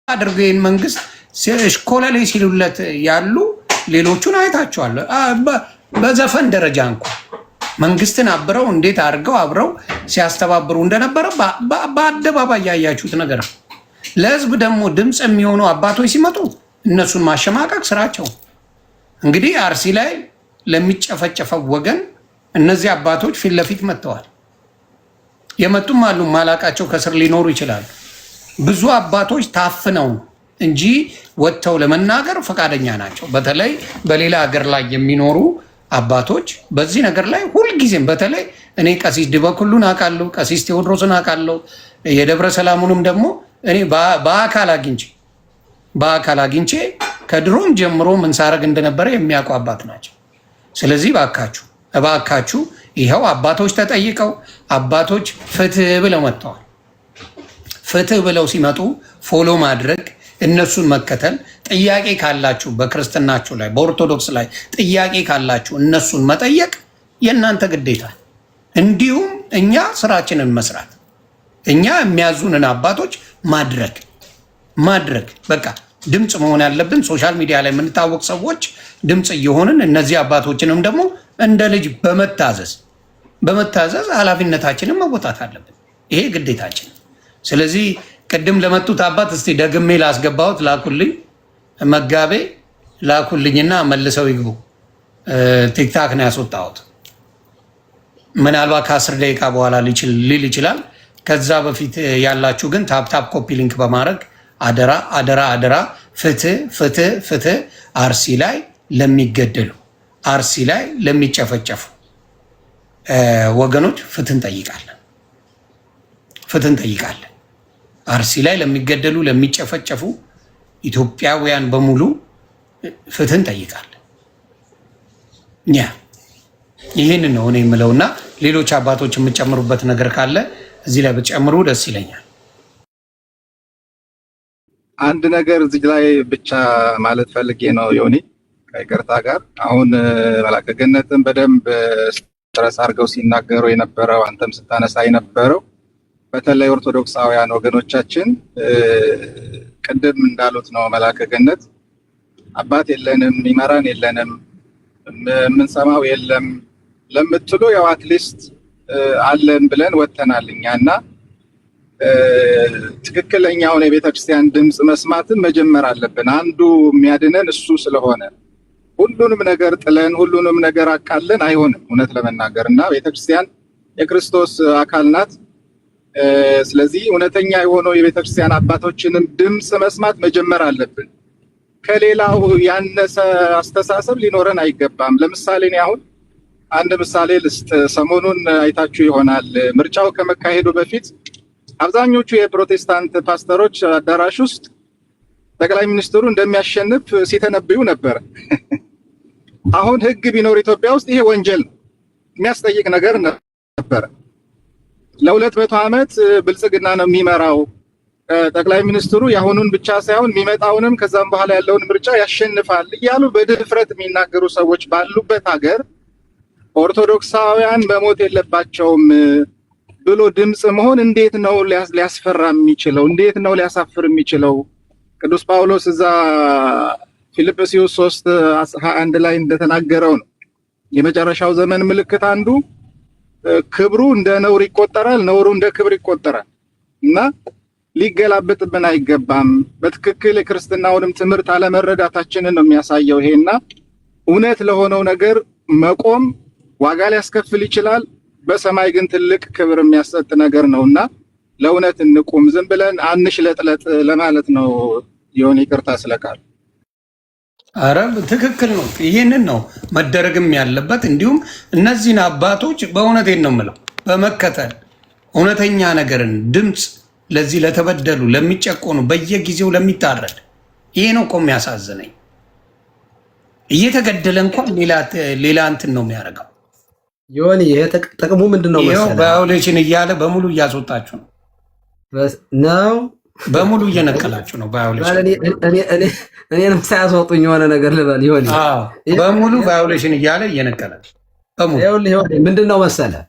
አድርገው ይህን መንግስት ሽኮለሌ ሲሉለት ያሉ ሌሎቹን አይታቸዋል። በዘፈን ደረጃ እንኳን መንግስትን አብረው እንዴት አድርገው አብረው ሲያስተባብሩ እንደነበረ በአደባባይ ያያችሁት ነገር ነው። ለህዝብ ደግሞ ድምፅ የሚሆኑ አባቶች ሲመጡ እነሱን ማሸማቀቅ ስራቸው። እንግዲህ አርሲ ላይ ለሚጨፈጨፈው ወገን እነዚህ አባቶች ፊት ለፊት መጥተዋል። የመጡም አሉ፣ ማላቃቸው ከስር ሊኖሩ ይችላሉ። ብዙ አባቶች ታፍነው እንጂ ወጥተው ለመናገር ፈቃደኛ ናቸው። በተለይ በሌላ ሀገር ላይ የሚኖሩ አባቶች በዚህ ነገር ላይ ሁልጊዜም በተለይ እኔ ቀሲስ ድበኩሉን አውቃለሁ፣ ቀሲስ ቴዎድሮስን አውቃለሁ፣ የደብረ ሰላሙንም ደግሞ እኔ በአካል አግኝቼ ከድሮም ጀምሮ ምን ሳረግ እንደነበረ የሚያውቁ አባት ናቸው። ስለዚህ እባካችሁ ይኸው አባቶች ተጠይቀው አባቶች ፍትህ ብለው መጥተዋል። ፍትህ ብለው ሲመጡ ፎሎ ማድረግ እነሱን መከተል። ጥያቄ ካላችሁ በክርስትናችሁ ላይ በኦርቶዶክስ ላይ ጥያቄ ካላችሁ እነሱን መጠየቅ የእናንተ ግዴታ፣ እንዲሁም እኛ ስራችንን መስራት፣ እኛ የሚያዙንን አባቶች ማድረግ በቃ ድምፅ መሆን ያለብን ሶሻል ሚዲያ ላይ የምንታወቅ ሰዎች ድምፅ እየሆንን እነዚህ አባቶችንም ደግሞ እንደ ልጅ በመታዘዝ ኃላፊነታችንን መወጣት አለብን። ይሄ ግዴታችን። ስለዚህ ቅድም ለመጡት አባት እስቲ ደግሜ ላስገባሁት ላኩልኝ፣ መጋቤ ላኩልኝና መልሰው ይግቡ። ቲክታክ ነው ያስወጣሁት። ምናልባት ከ10 ደቂቃ በኋላ ሊል ይችላል። ከዛ በፊት ያላችሁ ግን ታፕታፕ ኮፒ ሊንክ በማድረግ አደራ ፍትህ አርሲ ላይ ለሚገደሉ አርሲ ላይ ለሚጨፈጨፉ ወገኖች ፍትህ እንጠይቃለን። አርሲ ላይ ለሚገደሉ ለሚጨፈጨፉ ኢትዮጵያውያን በሙሉ ፍትህ እንጠይቃለን። ይህን ነው እኔ የምለውና ሌሎች አባቶች የምጨምሩበት ነገር ካለ እዚህ ላይ ብትጨምሩ ደስ ይለኛል። አንድ ነገር እዚህ ላይ ብቻ ማለት ፈልጌ ነው ዮኒ፣ ከይቅርታ ጋር አሁን መላከ ገነትን በደንብ ስትረስ አድርገው ሲናገሩ የነበረው አንተም ስታነሳ የነበረው በተለይ ኦርቶዶክሳውያን ወገኖቻችን ቅድም እንዳሉት ነው። መላከ ገነት አባት የለንም፣ ይመራን የለንም፣ የምንሰማው የለም ለምትሉ ያው አትሊስት አለን ብለን ወጥተናል እኛና ትክክለኛውን የቤተክርስቲያን ድምፅ መስማትን መጀመር አለብን። አንዱ የሚያድነን እሱ ስለሆነ ሁሉንም ነገር ጥለን ሁሉንም ነገር አቃለን አይሆንም እውነት ለመናገር እና ቤተክርስቲያን የክርስቶስ አካል ናት። ስለዚህ እውነተኛ የሆነው የቤተክርስቲያን አባቶችንም ድምፅ መስማት መጀመር አለብን። ከሌላው ያነሰ አስተሳሰብ ሊኖረን አይገባም። ለምሳሌ እኔ አሁን አንድ ምሳሌ ልስጥ። ሰሞኑን አይታችሁ ይሆናል። ምርጫው ከመካሄዱ በፊት አብዛኞቹ የፕሮቴስታንት ፓስተሮች አዳራሽ ውስጥ ጠቅላይ ሚኒስትሩ እንደሚያሸንፍ ሲተነብዩ ነበር። አሁን ሕግ ቢኖር ኢትዮጵያ ውስጥ ይሄ ወንጀል ነው፣ የሚያስጠይቅ ነገር ነበር። ለ200 ዓመት ብልጽግና ነው የሚመራው ጠቅላይ ሚኒስትሩ የአሁኑን ብቻ ሳይሆን የሚመጣውንም ከዛም በኋላ ያለውን ምርጫ ያሸንፋል እያሉ በድፍረት የሚናገሩ ሰዎች ባሉበት ሀገር ኦርቶዶክሳውያን መሞት የለባቸውም ብሎ ድምፅ መሆን እንዴት ነው ሊያስፈራ የሚችለው? እንዴት ነው ሊያሳፍር የሚችለው? ቅዱስ ጳውሎስ እዛ ፊልጵስዩስ 3:21 ላይ እንደተናገረው ነው የመጨረሻው ዘመን ምልክት አንዱ ክብሩ እንደ ነውር ይቆጠራል፣ ነውሩ እንደ ክብር ይቆጠራል እና ሊገላበጥብን አይገባም። በትክክል የክርስትናውንም ትምህርት አለመረዳታችንን ነው የሚያሳየው ይሄና እውነት ለሆነው ነገር መቆም ዋጋ ሊያስከፍል ይችላል። በሰማይ ግን ትልቅ ክብር የሚያሰጥ ነገር ነውና ለእውነት እንቁም፣ ዝም ብለን አንሽለጥለጥ ለማለት ነው። ይሁን ይቅርታ ስለቃል። አረ ትክክል ነው። ይሄንን ነው መደረግም ያለበት። እንዲሁም እነዚህን አባቶች በእውነቴን ነው የምለው በመከተል እውነተኛ ነገርን ድምፅ ለዚህ ለተበደሉ ለሚጨቆኑ በየጊዜው ለሚታረድ ይሄ ነው እኮ የሚያሳዝነኝ። እየተገደለ እንኳን ሌላ እንትን ነው የሚያደርገው። ይሁን ይሄ ጥቅሙ ምንድነው መሰለህ? ቫዮሌሽን እያለ በሙሉ እያስወጣችሁ ነው ነው በሙሉ እየነቀላችሁ ነው። ቫዮሌሽን እኔንም ሳያስወጡኝ የሆነ ነገር ልበል። ይሁን በሙሉ ቫዮሌሽን እያለ እየነቀላችሁ በሙሉ ምንድነው መሰለህ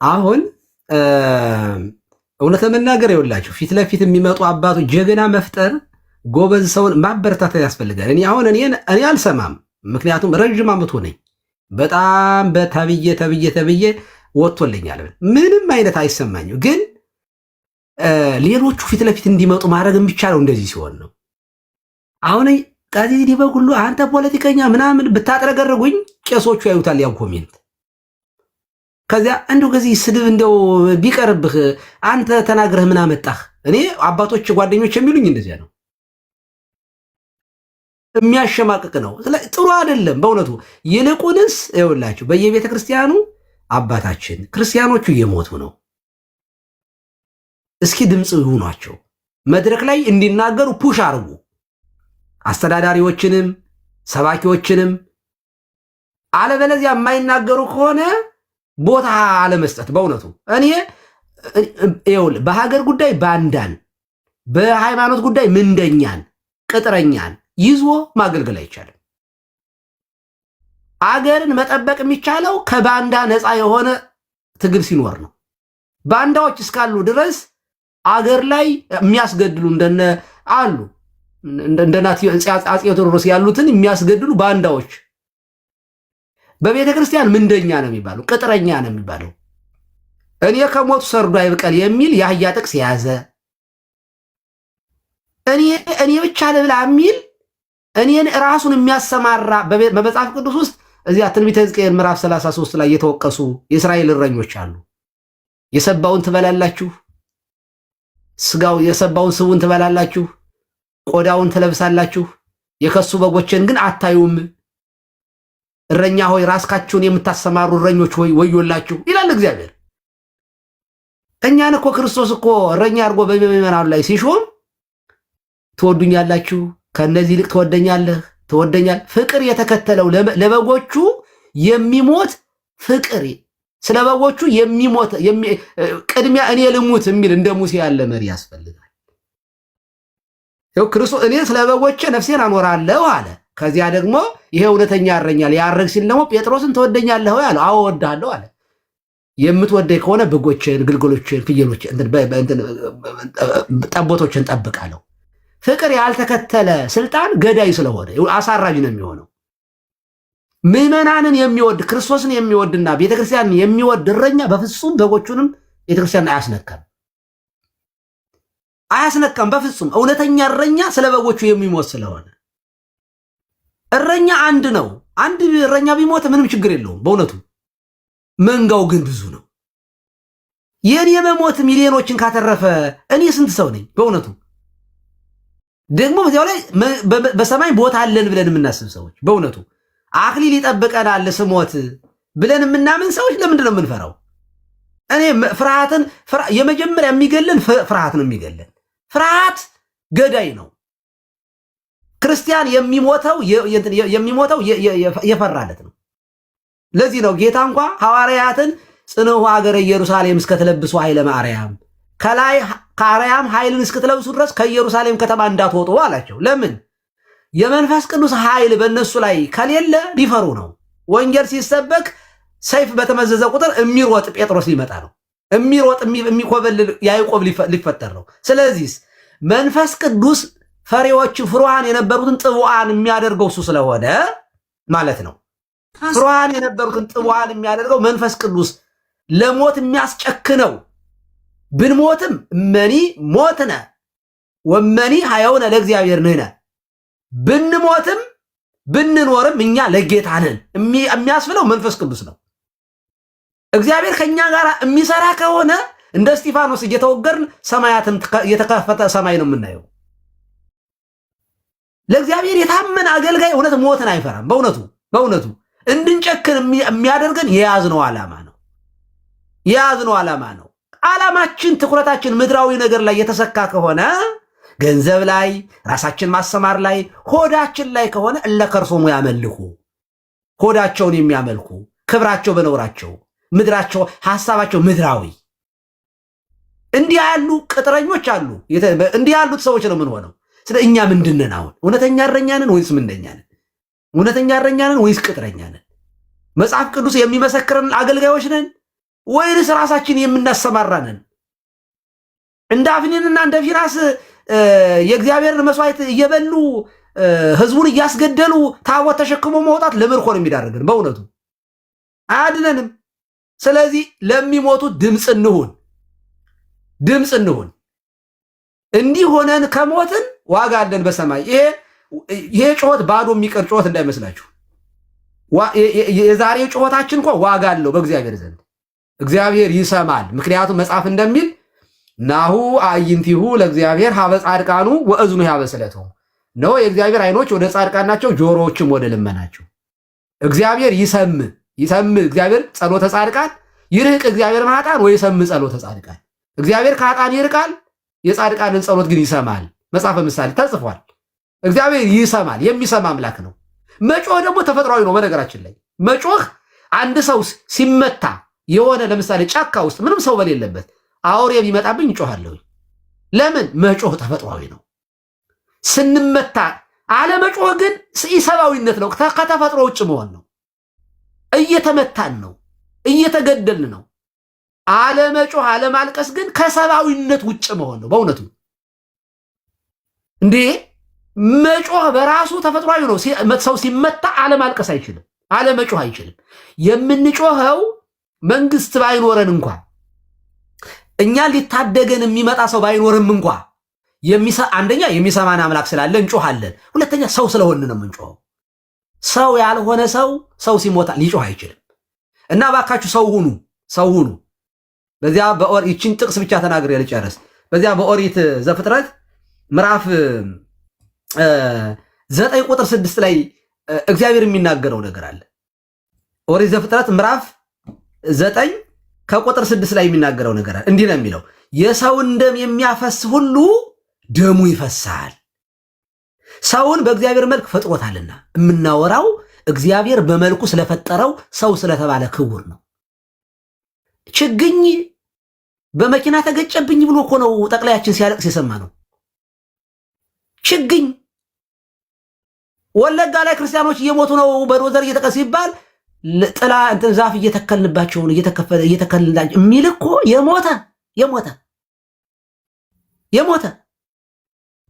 አሁን እውነት ለመናገር ይኸውላችሁ ፊት ለፊት የሚመጡ አባቶች ጀግና መፍጠር ጎበዝ ሰውን ማበረታታት ያስፈልጋል። እኔ አልሰማም፣ ምክንያቱም ረዥም ዓመት ሆነኝ በጣም ተብዬ ወጥቶልኛል። ምንም አይነት አይሰማኝም። ግን ሌሎቹ ፊት ለፊት እንዲመጡ ማድረግ የሚቻለው እንደዚህ ሲሆን ነው። አሁን ከዚህ ዲበኩሉ አንተ ፖለቲከኛ ምናምን ብታጥረገርጉኝ ቄሶቹ ያዩታል ያን ኮሜንት። ከዚያ እንደው ከዚህ ስድብ እንደው ቢቀርብህ አንተ ተናግረህ ምን አመጣህ? እኔ አባቶች ጓደኞች የሚሉኝ እንደዚያ ነው። የሚያሸማቅቅ ነው። ጥሩ አይደለም በእውነቱ። ይልቁንስ ይኸውላችሁ በየቤተ ክርስቲያኑ አባታችን ክርስቲያኖቹ እየሞቱ ነው። እስኪ ድምፅ ይሁኗቸው፣ መድረክ ላይ እንዲናገሩ ፑሽ አርጉ። አስተዳዳሪዎችንም ሰባኪዎችንም። አለበለዚያ የማይናገሩ ከሆነ ቦታ አለመስጠት። በእውነቱ እኔ ይኸውልህ በሀገር ጉዳይ ባንዳን፣ በሃይማኖት ጉዳይ ምንደኛን፣ ቅጥረኛን ይዞ ማገልገል አይቻልም። አገርን መጠበቅ የሚቻለው ከባንዳ ነፃ የሆነ ትግል ሲኖር ነው። ባንዳዎች እስካሉ ድረስ አገር ላይ የሚያስገድሉ እንደነ አሉ እንደና አፄ ቴዎድሮስ ያሉትን የሚያስገድሉ ባንዳዎች በቤተ ክርስቲያን ምንደኛ ነው የሚባለው፣ ቅጥረኛ ነው የሚባለው። እኔ ከሞቱ ሰርዶ አይብቀል የሚል የአህያ ጥቅስ የያዘ እኔ ብቻ ልብላ የሚል እኔን ራሱን የሚያሰማራ በመጽሐፍ ቅዱስ ውስጥ እዚያ ትንቢተ ሕዝቅኤል ምዕራፍ 33 ላይ የተወቀሱ የእስራኤል እረኞች አሉ። የሰባውን ትበላላችሁ፣ ስጋው የሰባውን ስቡን ትበላላችሁ፣ ቆዳውን ትለብሳላችሁ፣ የከሱ በጎችን ግን አታዩም። እረኛ ሆይ ራስካችሁን የምታሰማሩ እረኞች ሆይ ወዮላችሁ ይላል እግዚአብሔር። እኛን እኮ ክርስቶስ እኮ እረኛ አድርጎ በምዕመናኑ ላይ ሲሾም ትወዱኛላችሁ፣ ከነዚህ ይልቅ ትወደኛል። ፍቅር የተከተለው ለበጎቹ የሚሞት ፍቅር፣ ስለ በጎቹ የሚሞት ቅድሚያ እኔ ልሙት የሚል እንደ ሙሴ ያለ መሪ ያስፈልጋል። ይኸው ክርስቶስ እኔ ስለ በጎቼ ነፍሴን አኖራለሁ አለ። ከዚያ ደግሞ ይሄ እውነተኛ እረኛ ሊያርግ ሲል ደግሞ ጴጥሮስን ትወደኛለህ ወይ አለ። አዎ እወድሃለሁ አለ። የምትወደኝ ከሆነ በጎችን፣ ግልገሎችን፣ ፍየሎችን፣ ጠቦቶችን ጠብቃለሁ። ፍቅር ያልተከተለ ስልጣን ገዳይ ስለሆነ አሳራጅ ነው የሚሆነው። ምዕመናንን የሚወድ ክርስቶስን የሚወድና ቤተክርስቲያንን የሚወድ እረኛ በፍጹም በጎቹንም ቤተክርስቲያንን አያስነካም በፍጹም። እውነተኛ እረኛ ስለ በጎቹ የሚሞት ስለሆነ እረኛ አንድ ነው። አንድ እረኛ ቢሞት ምንም ችግር የለውም በእውነቱ። መንጋው ግን ብዙ ነው። የኔ መሞት ሚሊዮኖችን ካተረፈ እኔ ስንት ሰው ነኝ በእውነቱ። ደግሞ በዚያው ላይ በሰማይ ቦታ አለን ብለን የምናስብ ሰዎች በእውነቱ አክሊል ይጠብቀናል ስሞት ብለን የምናምን ሰዎች ለምንድን ነው የምንፈራው? እኔ ፍርሃትን የመጀመሪያ የሚገለን ፍርሃት ነው የሚገለን። ፍርሃት ገዳይ ነው። ክርስቲያን የሚሞተው የፈራለት ነው። ለዚህ ነው ጌታ እንኳ ሐዋርያትን ጽንዑ ሀገረ ኢየሩሳሌም እስከተለብሱ ኃይለ ማርያም፣ ከላይ ከአርያም ኃይልን እስክትለብሱ ድረስ ከኢየሩሳሌም ከተማ እንዳትወጡ አላቸው። ለምን? የመንፈስ ቅዱስ ኃይል በእነሱ ላይ ከሌለ ሊፈሩ ነው። ወንጌል ሲሰበክ ሰይፍ በተመዘዘ ቁጥር የሚሮጥ ጴጥሮስ ሊመጣ ነው። የሚሮጥ የሚኮበልል ያዕቆብ ሊፈጠር ነው። ስለዚህ መንፈስ ቅዱስ ፈሪዎች ፍሩሃን የነበሩትን ጥቡዓን የሚያደርገው እሱ ስለሆነ ማለት ነው። ፍሩሃን የነበሩትን ጥቡዓን የሚያደርገው መንፈስ ቅዱስ ለሞት የሚያስጨክነው ብንሞትም እመኒ ሞትነ ወመኒ ሐየውነ ለእግዚአብሔር ንሕነ፣ ብንሞትም ብንኖርም እኛ ለጌታ ነን የሚያስብለው መንፈስ ቅዱስ ነው። እግዚአብሔር ከኛ ጋር የሚሰራ ከሆነ እንደ እስጢፋኖስ እየተወገርን ሰማያትን የተከፈተ ሰማይ ነው የምናየው። ለእግዚአብሔር የታመነ አገልጋይ እውነት ሞትን አይፈራም። በእውነቱ እንድንጨክን የሚያደርገን የያዝነው ዓላማ ነው። ዓላማችን ትኩረታችን ምድራዊ ነገር ላይ የተሰካ ከሆነ ገንዘብ ላይ፣ ራሳችን ማሰማር ላይ፣ ሆዳችን ላይ ከሆነ እለከርሶሙ ያመልኩ፣ ሆዳቸውን የሚያመልኩ ክብራቸው በነውራቸው ምድራቸው ሐሳባቸው ምድራዊ እንዲህ ያሉ ቅጥረኞች አሉ። እንዲህ ያሉት ሰዎች ነው ምን ሆነው። ስለ እኛ ምንድነን? አሁን እውነተኛ እረኛ ነን ወይስ ምንደኛ ነን? እውነተኛ እረኛ ነን ወይስ ቅጥረኛ ነን? መጽሐፍ ቅዱስ የሚመሰክረን አገልጋዮች ነን ወይስ ራሳችን የምናሰማራ ነን? እንደ አፍኒንና እንደ ፊናስ የእግዚአብሔርን መስዋዕት እየበሉ ህዝቡን እያስገደሉ ታቦት ተሸክሞ መውጣት ለምርኮ ነው የሚዳርገን። በእውነቱ አያድነንም። ስለዚህ ለሚሞቱት ድምፅ እንሁን። እንዲህ ሆነን ከሞትን ዋጋ አለን በሰማይ። ይሄ ጩኸት ባዶ የሚቀር ጩኸት እንዳይመስላችሁ። የዛሬ ጩኸታችን እንኳን ዋጋ አለው በእግዚአብሔር ዘንድ። እግዚአብሔር ይሰማል። ምክንያቱም መጽሐፍ እንደሚል ናሁ አዕይንቲሁ ለእግዚአብሔር ሀበ ጻድቃኑ ወእዝኑ ሀበ ስእለቱ ነው። የእግዚአብሔር አይኖች ወደ ጻድቃን ናቸው፣ ጆሮዎችም ወደ ልመናቸው። እግዚአብሔር ይሰም እግዚአብሔር ጸሎተ ጻድቃን ይርቅ እግዚአብሔር ማጣን ወይ ሰም ጸሎተ ጻድቃን። እግዚአብሔር ከኃጥአን ይርቃል፣ የጻድቃንን ጸሎት ግን ይሰማል። መጽሐፈ ምሳሌ ተጽፏል። እግዚአብሔር ይሰማል፣ የሚሰማ አምላክ ነው። መጮህ ደግሞ ተፈጥሯዊ ነው። በነገራችን ላይ መጮህ አንድ ሰው ሲመታ የሆነ ለምሳሌ ጫካ ውስጥ ምንም ሰው በሌለበት አውሬ ቢመጣብኝ እጮሃለሁ። ለምን? መጮህ ተፈጥሯዊ ነው። ስንመታ አለመጮህ ግን ኢሰብአዊነት ነው። ከተፈጥሮ ውጭ መሆን ነው። እየተመታን ነው፣ እየተገደልን ነው። አለመጮህ አለማልቀስ ግን ከሰብአዊነት ውጭ መሆን ነው። በእውነቱ እንዴ መጮህ በራሱ ተፈጥሯዊ ነው። ሰው ሲመታ አለማልቀስ አይችልም፣ አለመጮህ አይችልም። የምንጮኸው መንግስት ባይኖረን እንኳ እኛ ሊታደገን የሚመጣ ሰው ባይኖርም እንኳ አንደኛ የሚሰማን አምላክ ስላለ እንጮሃለን። ሁለተኛ ሰው ስለሆን ነው የምንጮኸው። ሰው ያልሆነ ሰው ሲሞታ ሊጮህ አይችልም። እና ባካችሁ ሰው ሁኑ። በዚያ ይችን ጥቅስ ብቻ ተናግሬ ልጨርስ። በዚያ በኦሪት ዘፍጥረት ምዕራፍ 9 ቁጥር 6 ላይ እግዚአብሔር የሚናገረው ነገር አለ። ኦሪት ዘፍጥረት ምዕራፍ 9 ከቁጥር 6 ላይ የሚናገረው ነገር አለ። እንዲህ ነው የሚለው፣ የሰውን ደም የሚያፈስ ሁሉ ደሙ ይፈሳል። ሰውን በእግዚአብሔር መልክ ፈጥሮታልና። የምናወራው እግዚአብሔር በመልኩ ስለፈጠረው ሰው ስለተባለ ክቡር ነው። ችግኝ በመኪና ተገጨብኝ ብሎ እኮ ነው ጠቅላያችን ሲያለቅስ የሰማ ነው። ችግኝ ወለጋ ላይ ክርስቲያኖች እየሞቱ ነው በዶዘር እየተቀስ ይባል ጥላ እንትን ዛፍ እየተከልንባቸው እየተከልንላቸው የሚል እኮ የሞተ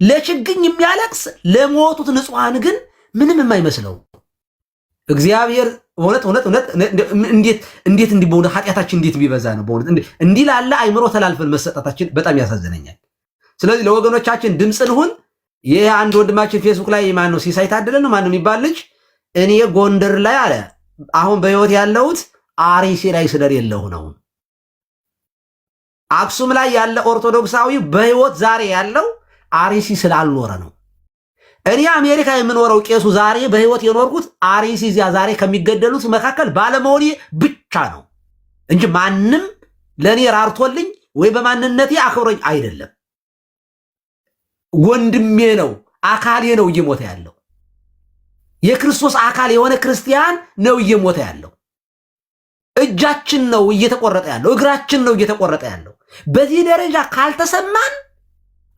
ለችግኝ የሚያለቅስ ለሞቱት ንጹሃን ግን ምንም የማይመስለው እግዚአብሔር እውነት እንዴት እንዲህ በእውነት ኃጢአታችን እንዴት ቢበዛ ነው በእውነት እንዲህ ላለ አይምሮ ተላልፈን መሰጠታችን በጣም ያሳዝነኛል። ስለዚህ ለወገኖቻችን ድምፅ እንሁን። ይህ አንድ ወንድማችን ፌስቡክ ላይ ማን ነው ሲሳይ ታደለ ነው ማን የሚባል ልጅ እኔ ጎንደር ላይ አለ አሁን በህይወት ያለሁት አርሲ ላይ ስለሌለሁ ነው። አክሱም ላይ ያለ ኦርቶዶክሳዊ በህይወት ዛሬ ያለው አርሲ ስላልኖረ ነው። እኔ አሜሪካ የምኖረው ቄሱ ዛሬ በህይወት የኖርኩት አርሲ እዚያ ዛሬ ከሚገደሉት መካከል ባለመሆኔ ብቻ ነው እንጂ ማንም ለእኔ ራርቶልኝ ወይ በማንነቴ አክብሮኝ አይደለም። ወንድሜ ነው፣ አካሌ ነው እየሞተ ያለው። የክርስቶስ አካል የሆነ ክርስቲያን ነው እየሞተ ያለው። እጃችን ነው እየተቆረጠ ያለው፣ እግራችን ነው እየተቆረጠ ያለው። በዚህ ደረጃ ካልተሰማን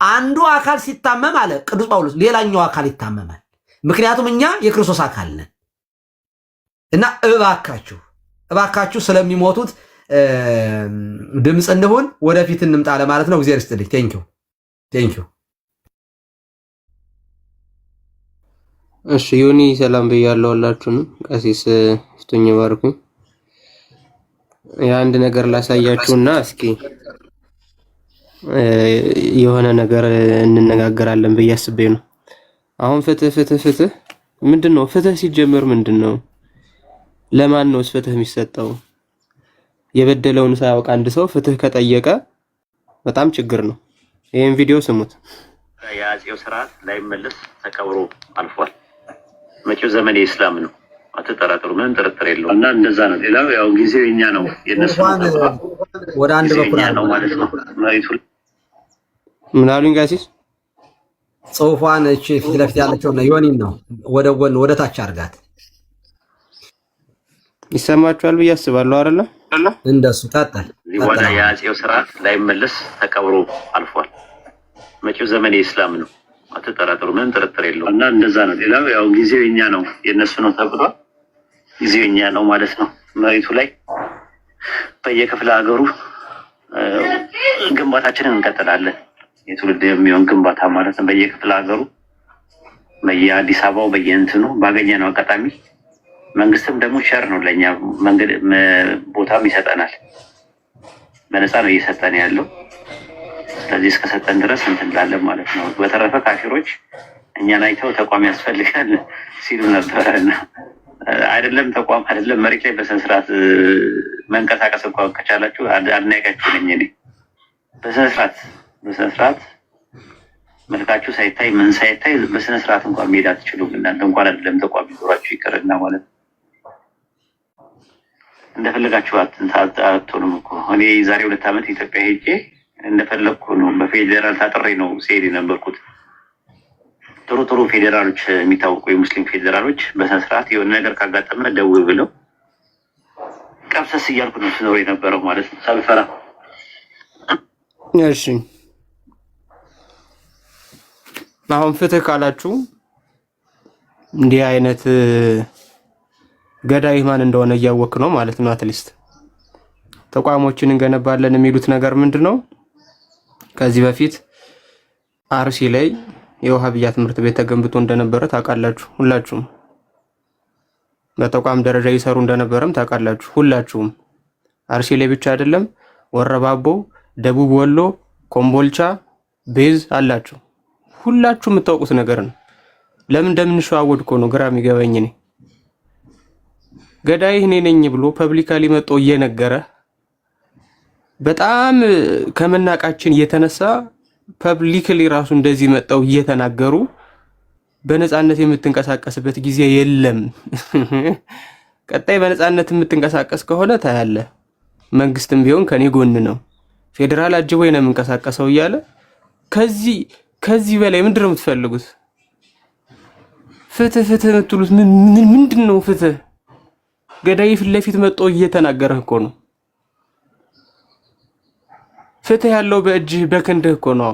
አንዱ አካል ሲታመም አለ ቅዱስ ጳውሎስ ሌላኛው አካል ይታመማል። ምክንያቱም እኛ የክርስቶስ አካል ነን። እና እባካችሁ ስለሚሞቱት ድምፅ እንሁን፣ ወደፊት እንምጣ ለማለት ነው። እግዚአብሔር ይስጥልኝ። ቴንኪው። እሺ ዮኒ ሰላም ብያለሁ። ሁላችሁንም ቀሲስ ፍቱኝ ባርኩኝ። የአንድ ነገር ላሳያችሁና እስኪ የሆነ ነገር እንነጋገራለን ብዬ አስቤ ነው። አሁን ፍትህ ምንድነው? ፍትህ ሲጀመር ምንድነው? ለማን ነው ፍትህ የሚሰጠው? የበደለውን ሳያውቅ አንድ ሰው ፍትህ ከጠየቀ በጣም ችግር ነው። ይሄን ቪዲዮ ስሙት። የአፄው ስርዓት ላይመለስ ተቀብሮ አልፏል። መጪው ዘመን የእስላም ነው፣ አትጠራጠሩ፣ ምንም ጥርጥር የለውም። እና እንደዛ ነው። ሌላው ያው ጊዜው የኛ ነው፣ የነሱ ወደ አንድ በኩል ነው ማለት ነው። መሬቱ ምን አሉኝ ጋሲስ? ጽሁፏን እቺ ፊት ለፊት ያለችው ነው ዮኒን ነው ወደ ጎን ወደ ታች አርጋት። ይሰማችኋል ብዬ አስባለሁ አይደለ? እንደሱ ቀጥል። ወደ የአፄው ስርዓት ላይመለስ ተቀብሮ አልፏል። መጪው ዘመን የእስላም ነው፣ አትጠራጠሩ፣ ምንም ጥርጥር የለውም። እና እንደዛ ነው። ሌላው ያው ጊዜው የኛ ነው፣ የነሱ ነው ተብሏል። ጊዜው የኛ ነው ማለት ነው። መሬቱ ላይ በየክፍለ ሀገሩ ግንባታችንን እንቀጥላለን። የትውልድ የሚሆን ግንባታ ማለት ነው። በየክፍለ ሀገሩ በየአዲስ አበባው በየእንትኑ ባገኘነው አጋጣሚ መንግስትም ደግሞ ሸር ነው ለእኛ መንገድ ቦታም ይሰጠናል። በነፃ ነው እየሰጠን ያለው። ስለዚህ እስከሰጠን ድረስ እንትን እንላለን ማለት ነው። በተረፈ ካፊሮች እኛን አይተው ተቋም ያስፈልጋል ሲሉ ነበረ እና አይደለም ተቋም አይደለም መሬት ላይ በስነ ስርዓት መንቀሳቀስ እንኳን ከቻላችሁ አድናቂያችሁ ነኝ እኔ። በስነ ስርዓት መልካችሁ ሳይታይ ምን ሳይታይ በስነ ስርዓት እንኳን መሄድ አትችሉም። እናንተ እንኳን አይደለም ተቋም ይኖራችሁ ይቅርና ማለት ነው። እንደፈለጋችሁ አትሆኑም እኮ። እኔ ዛሬ 2 ዓመት ኢትዮጵያ ሄጄ እንደፈለግኩ ነው። በፌዴራል ታጥሬ ነው ሲሄድ የነበርኩት። ጥሩ ፌዴራሎች የሚታወቁ የሙስሊም ፌዴራሎች በስነ ስርዓት የሆነ ነገር ካጋጠመ ደውል ብለው ቀብሰስ እያልኩ ነው ስኖር የነበረው ማለት ነው ሳልፈራ። እሺ አሁን ፍትህ ካላችሁ እንዲህ አይነት ገዳይ ማን እንደሆነ እያወቅ ነው ማለት ነው። አትሊስት ተቋሞችን እንገነባለን የሚሉት ነገር ምንድነው? ከዚህ በፊት አርሲ ላይ የውሃብያ ትምህርት ቤት ተገንብቶ እንደነበረ ታውቃላችሁ ሁላችሁም። በተቋም ደረጃ ይሰሩ እንደነበረም ታውቃላችሁ ሁላችሁም። አርሲ ላይ ብቻ አይደለም፣ ወረባቦ፣ ደቡብ ወሎ፣ ኮምቦልቻ ቤዝ አላችሁ። ሁላችሁ የምታውቁት ነገር ነው። ለምን እንደምንሸዋወድ እኮ ነው ግራ የሚገባኝ እኔ። ገዳይ እኔ ነኝ ብሎ ፐብሊካሊ መጥቶ እየነገረ በጣም ከመናቃችን እየተነሳ ፐብሊክሊ ራሱ እንደዚህ መጣው እየተናገሩ በነፃነት የምትንቀሳቀስበት ጊዜ የለም። ቀጣይ በነፃነት የምትንቀሳቀስ ከሆነ ታያለ። መንግስትም ቢሆን ከኔ ጎን ነው፣ ፌዴራል አጅቦኝ ነው የምንቀሳቀሰው እያለ ከዚህ በላይ ምንድን ነው የምትፈልጉት? ፍትህ የምትሉት ምንድን ነው? ፍትህ ገዳይ ፊት ለፊት መጥቶ እየተናገረ እኮ ነው። ፍትህ ያለው በእጅህ በክንድህ እኮ ነው።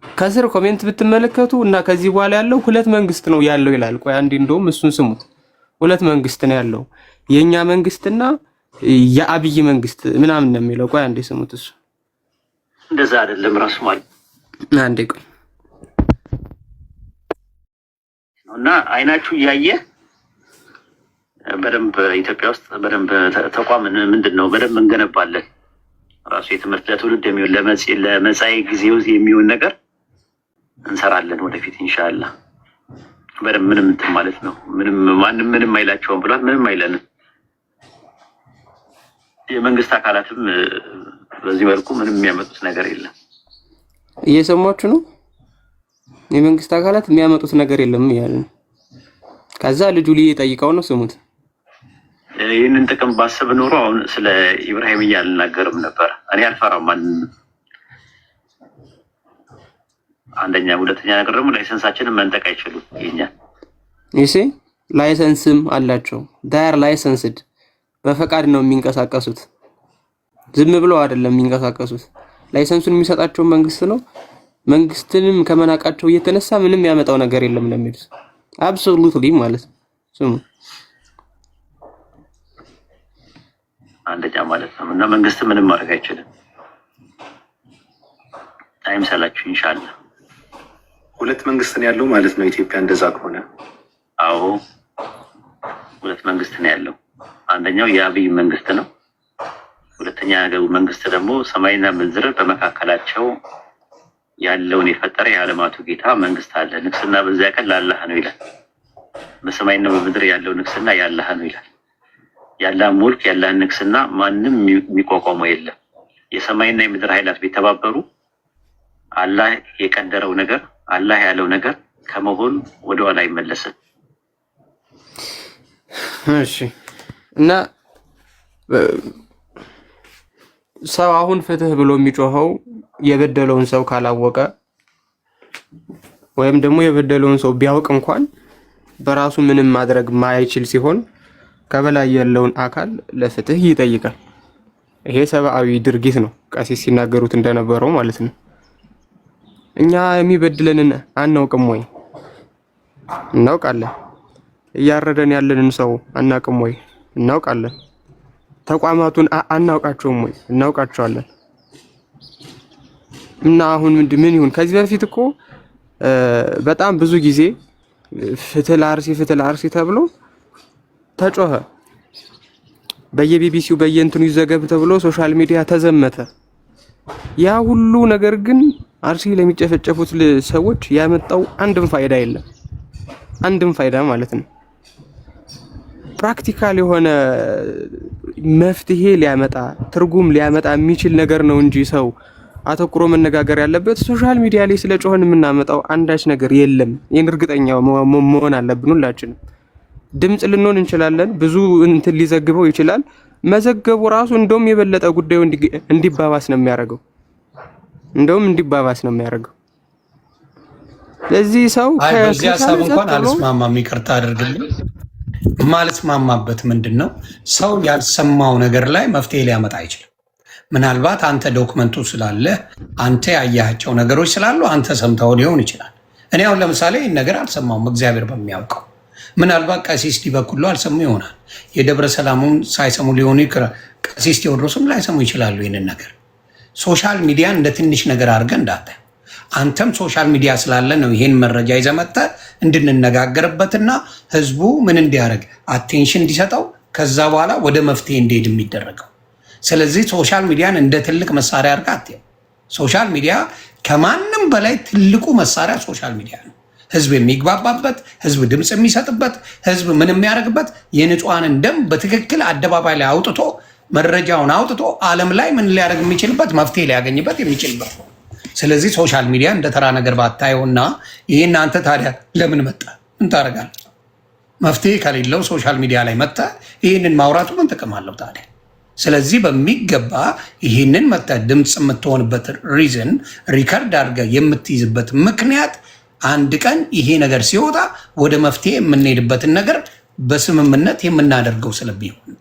ከስር ኮሜንት ብትመለከቱ እና ከዚህ በኋላ ያለው 2 መንግስት ነው ያለው ይላል። ቆይ አንዴ እንደውም እሱን ስሙት። 2 መንግስት ነው ያለው፣ የኛ መንግስትና የአብይ መንግስት ምናምን ነው የሚለው። ቆይ አንዴ ስሙት። እሱ እንደዛ አይደለም ራሱ ማለት አንዴ ቆይ እና አይናችሁ እያየ በደንብ ኢትዮጵያ ውስጥ በደንብ ተቋም ምንድነው በደንብ እንገነባለን። ራሱ የትምህርት ለትውልድ የሚሆን ለመጻኢ ጊዜው የሚሆን ነገር እንሰራለን ወደፊት ኢንሻአላህ። በደንብ ምንም እንትን ማለት ነው። ምንም አይላቸውም ብሏል። ምንም አይለንም። የመንግስት አካላትም በዚህ መልኩ ምንም የሚያመጡት ነገር የለም። እየሰማችሁ ነው። የመንግስት አካላት የሚያመጡት ነገር የለም እያልን ከዛ ልጁ ሊጠይቀው ነው። ስሙት። ይህንን ጥቅም ባስብ ኖሮ አሁን ስለ ኢብራሂም አልናገርም ነበር። እኔ አልፈራም ማንንም። አንደኛ፣ ሁለተኛ ነገር ደግሞ ላይሰንሳችንን መንጠቅ አይችሉም። ይሄ ላይሰንስም አላቸው። ዳር ላይሰንስድ በፈቃድ ነው የሚንቀሳቀሱት። ዝም ብለው አይደለም የሚንቀሳቀሱት። ላይሰንሱን የሚሰጣቸው መንግስት ነው። መንግስትንም ከመናቃቸው እየተነሳ ምንም ያመጣው ነገር የለም ለሚሉት አብሶሉትሊ ማለት ነው። ስሙ አንደኛ ማለት ነው። እና መንግስት ምንም ማድረግ አይችልም። ታይም ሰላችሁ ኢንሻአላህ። 2 መንግስት ነው ያለው ማለት ነው ኢትዮጵያ። እንደዛ ከሆነ አዎ 2 መንግስት ነው ያለው። አንደኛው የአብይ መንግስት ነው። ሁለተኛ ያገው መንግስት ደግሞ ሰማይና ምድር በመካከላቸው ያለውን የፈጠረ የዓለማቱ ጌታ መንግስት አለ። ንግስና በዚያ ቀን ለአላህ ነው ይላል። በሰማይና በምድር ያለው ንግስና ያላህ ነው ይላል። ያላህ ሙልክ ያላህ ንግስና ማንም የሚቋቋመው የለም። የሰማይና የምድር ኃይላት ቢተባበሩ አላህ የቀደረው ነገር አላህ ያለው ነገር ከመሆን ወደ ኋላ አይመለስም። እሺ እና ሰው አሁን ፍትህ ብሎ የሚጮኸው የበደለውን ሰው ካላወቀ ወይም ደግሞ የበደለውን ሰው ቢያውቅ እንኳን በራሱ ምንም ማድረግ ማይችል ሲሆን ከበላይ ያለውን አካል ለፍትህ ይጠይቃል። ይሄ ሰብአዊ ድርጊት ነው። ቀሲስ ሲናገሩት እንደነበረው ማለት ነው። እኛ የሚበድለንን አናውቅም ወይ? እናውቃለን። እያረደን ያለንን ሰው አናውቅም ወይ? እናውቃለን። ተቋማቱን አናውቃቸውም ወይ? እናውቃቸዋለን። እና አሁን ምን ይሁን? ከዚህ በፊት እኮ በጣም ብዙ ጊዜ ፍትህ ለአርሲ ተብሎ ተጮኸ። በየቢቢሲው በየእንትኑ ይዘገብ ተብሎ ሶሻል ሚዲያ ተዘመተ። ያ ሁሉ ነገር ግን አርሲ ለሚጨፈጨፉት ሰዎች ያመጣው አንድም ፋይዳ የለም። አንድም ፋይዳ ማለት ነው። ፕራክቲካል የሆነ መፍትሄ ሊያመጣ ትርጉም ሊያመጣ የሚችል ነገር ነው እንጂ ሰው አተኩሮ መነጋገር ያለበት ሶሻል ሚዲያ ላይ ስለ ጮኸን የምናመጣው አንዳች ነገር የለም። ይህን እርግጠኛ መሆን አለብን ሁላችንም። ድምጽ ልንሆን እንችላለን። ብዙ እንትን ሊዘግበው ይችላል። መዘገቡ ራሱ እንደውም የበለጠ ጉዳዩ እንዲባባስ ነው የሚያደርገው። ለዚህ ሰው በዚህ ሀሳብ እንኳን አልስማማም። ይቅርታ አድርግልኝ። ማልስማማበት ምንድነው? ሰው ያልሰማው ነገር ላይ መፍትሄ ሊያመጣ አይችልም። ምናልባት አንተ ዶክመንቱ ስላለ አንተ ያያቸው ነገሮች ስላሉ አንተ ሰምተው ሊሆን ይችላል። እኔ አሁን ለምሳሌ ይህን ነገር አልሰማውም። እግዚአብሔር በሚያውቀው ምናልባት ቀሲስ ዲበኩሉ አልሰሙ ይሆናል። የደብረ ሰላሙን ሳይሰሙ ሊሆኑ ይችላል። ቀሲስ ቴዎድሮስም ላይሰሙ ይችላሉ። ይህንን ነገር ሶሻል ሚዲያን እንደ ትንሽ ነገር አድርገህ እንዳታየው። አንተም ሶሻል ሚዲያ ስላለ ነው ይሄን መረጃ ይዘህ መጥተህ እንድንነጋገርበትና ህዝቡ ምን እንዲያደርግ አቴንሽን እንዲሰጠው ከዛ በኋላ ወደ መፍትሄ እንዲሄድ የሚደረገው። ስለዚህ ሶሻል ሚዲያን እንደ ትልቅ መሳሪያ አድርገህ አትየው። ሶሻል ሚዲያ ከማንም በላይ ትልቁ መሳሪያ ሶሻል ሚዲያ ነው። ህዝብ የሚግባባበት፣ ህዝብ ድምፅ የሚሰጥበት፣ ህዝብ ምን የሚያደርግበት፣ የንጹሐንን ደም በትክክል አደባባይ ላይ አውጥቶ መረጃውን አውጥቶ ዓለም ላይ ምን ሊያደርግ የሚችልበት መፍትሄ ሊያገኝበት የሚችልበት ነው። ስለዚህ ሶሻል ሚዲያ እንደ ተራ ነገር ባታየውና ይህን አንተ ታዲያ ለምን መጣ ምን ታደርጋለህ? መፍትሄ ከሌለው ሶሻል ሚዲያ ላይ መጣ ይህንን ማውራቱ ምን ጥቅም አለው ታዲያ? ስለዚህ በሚገባ ይህንን መጣ ድምፅ የምትሆንበት ሪዝን ሪከርድ አድርገህ የምትይዝበት ምክንያት አንድ ቀን ይሄ ነገር ሲወጣ ወደ መፍትሄ የምንሄድበትን ነገር በስምምነት የምናደርገው ስለሚሆን፣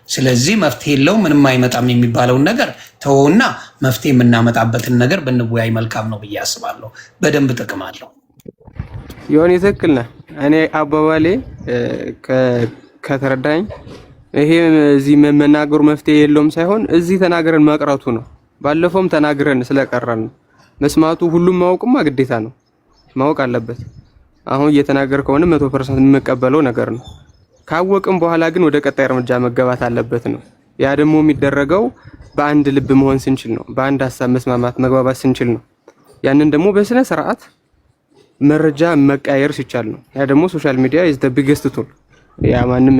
ስለዚህ መፍትሄ የለው ምንም አይመጣም የሚባለውን ነገር ተወውና መፍትሄ የምናመጣበትን ነገር ብንወያይ መልካም ነው ብዬ አስባለሁ። በደንብ ጥቅም አለው። ይሁን ትክክል ነህ። እኔ አባባሌ ከተረዳኝ ይሄ እዚህ መናገሩ መፍትሄ የለውም ሳይሆን እዚህ ተናግረን መቅረቱ ነው። ባለፈውም ተናግረን ስለቀረን መስማቱ ሁሉም ማወቅማ ግዴታ ነው፣ ማወቅ አለበት። አሁን እየተናገር ከሆነ 100% የምቀበለው ነገር ነው። ካወቅም በኋላ ግን ወደ ቀጣይ እርምጃ መገባት አለበት ነው። ያ ደግሞ የሚደረገው በአንድ ልብ መሆን ስንችል ነው። በአንድ ሀሳብ መስማማት መግባባት ስንችል ነው። ያንን ደግሞ በስነ ስርዓት መረጃ መቀያየር ሲቻል ነው። ያ ደግሞ ሶሻል ሚዲያ is the biggest tool። ያ ማንም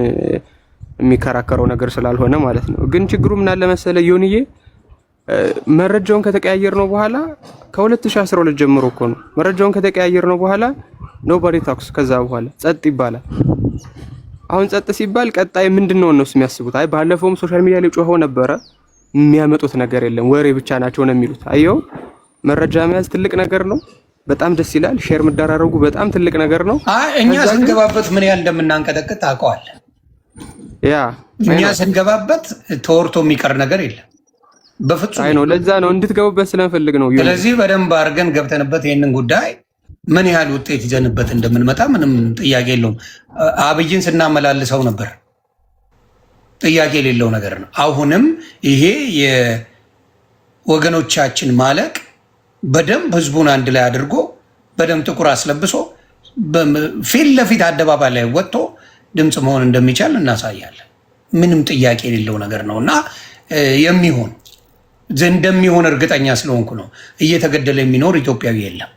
የሚከራከረው ነገር ስላልሆነ ማለት ነው። ግን ችግሩ ምን አለ መሰለህ ዮኒዬ፣ መረጃውን ከተቀያየር ነው በኋላ ከ2012 ጀምሮ እኮ ነው መረጃውን ከተቀያየር ነው በኋላ nobody talks። ከዛ በኋላ ጸጥ ይባላል። አሁን ጸጥ ሲባል ቀጣይ ምንድነው እነሱ የሚያስቡት? አይ ባለፈውም ሶሻል ሚዲያ ላይ ጮኸው ነበረ፣ የሚያመጡት ነገር የለም፣ ወሬ ብቻ ናቸው ነው የሚሉት። አየው፣ መረጃ መያዝ ትልቅ ነገር ነው። በጣም ደስ ይላል። ሼር መደራረጉ በጣም ትልቅ ነገር ነው። እኛ ስንገባበት ምን ያህል እንደምናንቀጠቅጥ ታውቀዋለህ። ያ እኛ ስንገባበት ተወርቶ የሚቀር ነገር የለም በፍጹም። አይ ነው፣ ለዛ ነው እንድትገቡበት ስለምፈልግ ነው። ስለዚህ በደንብ አድርገን ገብተንበት ይሄንን ጉዳይ ምን ያህል ውጤት ይዘንበት እንደምንመጣ ምንም ጥያቄ የለውም። አብይን ስናመላልሰው ነበር፣ ጥያቄ የሌለው ነገር ነው። አሁንም ይሄ የወገኖቻችን ማለቅ በደንብ ህዝቡን አንድ ላይ አድርጎ በደንብ ጥቁር አስለብሶ ፊት ለፊት አደባባይ ላይ ወጥቶ ድምፅ መሆን እንደሚቻል እናሳያለን። ምንም ጥያቄ የሌለው ነገር ነው እና እንደሚሆን እርግጠኛ ስለሆንኩ ነው። እየተገደለ የሚኖር ኢትዮጵያዊ የለም።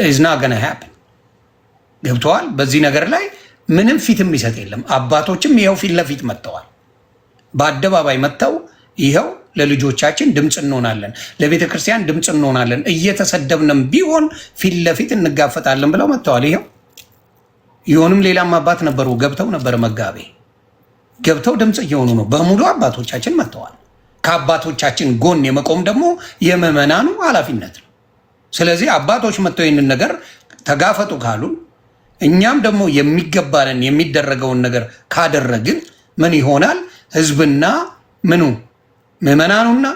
ኢዝና ገና ሃፕን ገብተዋል። በዚህ ነገር ላይ ምንም ፊት የሚሰጥ የለም። አባቶችም ይኸው ፊት ለፊት መጥተዋል። በአደባባይ መጥተው ይኸው ለልጆቻችን ድምፅ እንሆናለን፣ ለቤተ ክርስቲያን ድምፅ እንሆናለን፣ እየተሰደብንም ቢሆን ፊት ለፊት እንጋፈጣለን ብለው መጥተዋል። ይኸው ይሆንም ሌላም አባት ነበሩ፣ ገብተው ነበር መጋቤ ገብተው ድምፅ እየሆኑ ነው። በሙሉ አባቶቻችን መጥተዋል። ከአባቶቻችን ጎን የመቆም ደግሞ የምዕመናኑ ኃላፊነት ነው። ስለዚህ አባቶች መጥተው ይህንን ነገር ተጋፈጡ ካሉን እኛም ደግሞ የሚገባንን የሚደረገውን ነገር ካደረግን ምን ይሆናል? ህዝብና ምዕመናኑና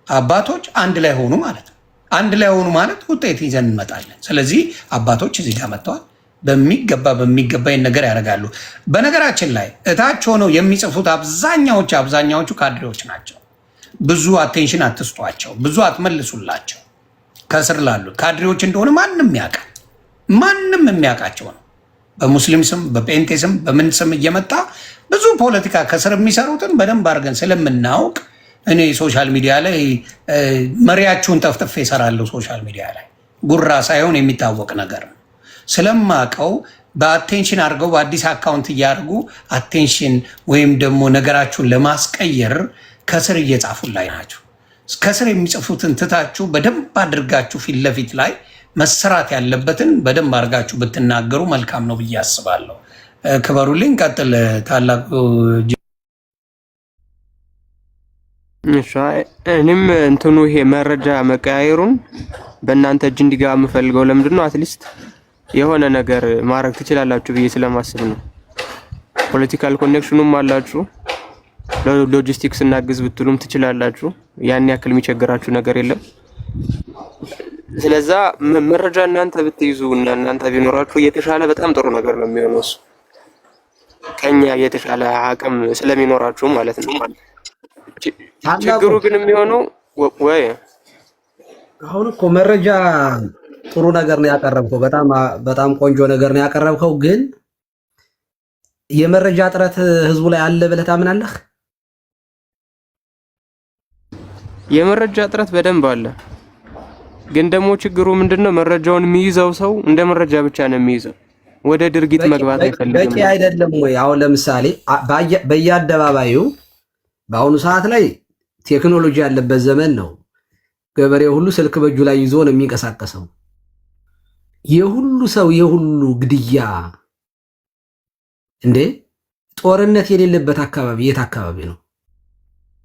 አባቶች አንድ ላይ ሆኑ ማለት ነው። አንድ ላይ ሆኑ ማለት ውጤት ይዘን እንመጣለን። ስለዚህ አባቶች እዚህ ጋር መጥተዋል፣ በሚገባ ነገር ያደርጋሉ። በነገራችን ላይ እታች ሆነው የሚጽፉት አብዛኛዎቹ ካድሬዎች ናቸው። ብዙ አቴንሽን አትስጧቸው፣ ብዙ አትመልሱላቸው። ከስር ላሉት ካድሬዎች እንደሆነ ማንም የሚያውቃቸው ነው። በሙስሊም ስም በጴንጤ ስም በምን ስም እየመጣ ብዙ ፖለቲካ ከስር የሚሰሩትን በደንብ አድርገን ስለምናውቅ እኔ ሶሻል ሚዲያ ላይ መሪያችሁን ጠፍጥፌ እሰራለሁ። ሶሻል ሚዲያ ላይ ጉራ ሳይሆን የሚታወቅ ነገር ነው። ስለማቀው በአቴንሽን አድርገው በአዲስ አካውንት እያደርጉ አቴንሽን ወይም ደግሞ ነገራችሁን ለማስቀየር ከስር እየጻፉ ላይ ናቸው። ከስር የሚጽፉትን ትታችሁ በደንብ አድርጋችሁ ፊት ለፊት ላይ መሰራት ያለበትን በደንብ አድርጋችሁ ብትናገሩ መልካም ነው ብዬ አስባለሁ። ክበሩልኝ። ቀጥል ታላቁ። እኔም እንትኑ ይሄ መረጃ መቀያየሩን በእናንተ እጅ እንዲገባ የምፈልገው ለምንድን ነው? አትሊስት የሆነ ነገር ማድረግ ትችላላችሁ ብዬ ስለማስብ ነው። ፖለቲካል ኮኔክሽኑም አላችሁ፣ ሎጂስቲክስ እናግዝ ብትሉም ትችላላችሁ። ያን ያክል የሚቸግራችሁ ነገር የለም። ስለዛ መረጃ እናንተ ብትይዙ እና እናንተ ቢኖራችሁ የተሻለ በጣም ጥሩ ነገር ነው የሚሆነው። እሱ ከኛ የተሻለ አቅም ስለሚኖራችሁ ማለት ነው። ችግሩ ግን የሚሆነው ወይ አሁን እኮ መረጃ ጥሩ ነገር ነው ያቀረብከው፣ በጣም ቆንጆ ነገር ነው ያቀረብከው። ግን የመረጃ እጥረት ህዝቡ ላይ አለ ብለህ ታምናለህ? የመረጃ እጥረት በደንብ አለ። ግን ደግሞ ችግሩ ምንድነው? መረጃውን የሚይዘው ሰው እንደ መረጃ ብቻ ነው የሚይዘው፣ ወደ ድርጊት መግባት አይፈልግም። በቂ አይደለም ወይ? አሁን ለምሳሌ በየአደባባዩ በአሁኑ ሰዓት ላይ ቴክኖሎጂ ያለበት ዘመን ነው። ገበሬው ሁሉ ስልክ በእጁ ላይ ይዞ ነው የሚንቀሳቀሰው። የሁሉ ሰው የሁሉ ግድያ እንዴ! ጦርነት የሌለበት አካባቢ የት አካባቢ ነው?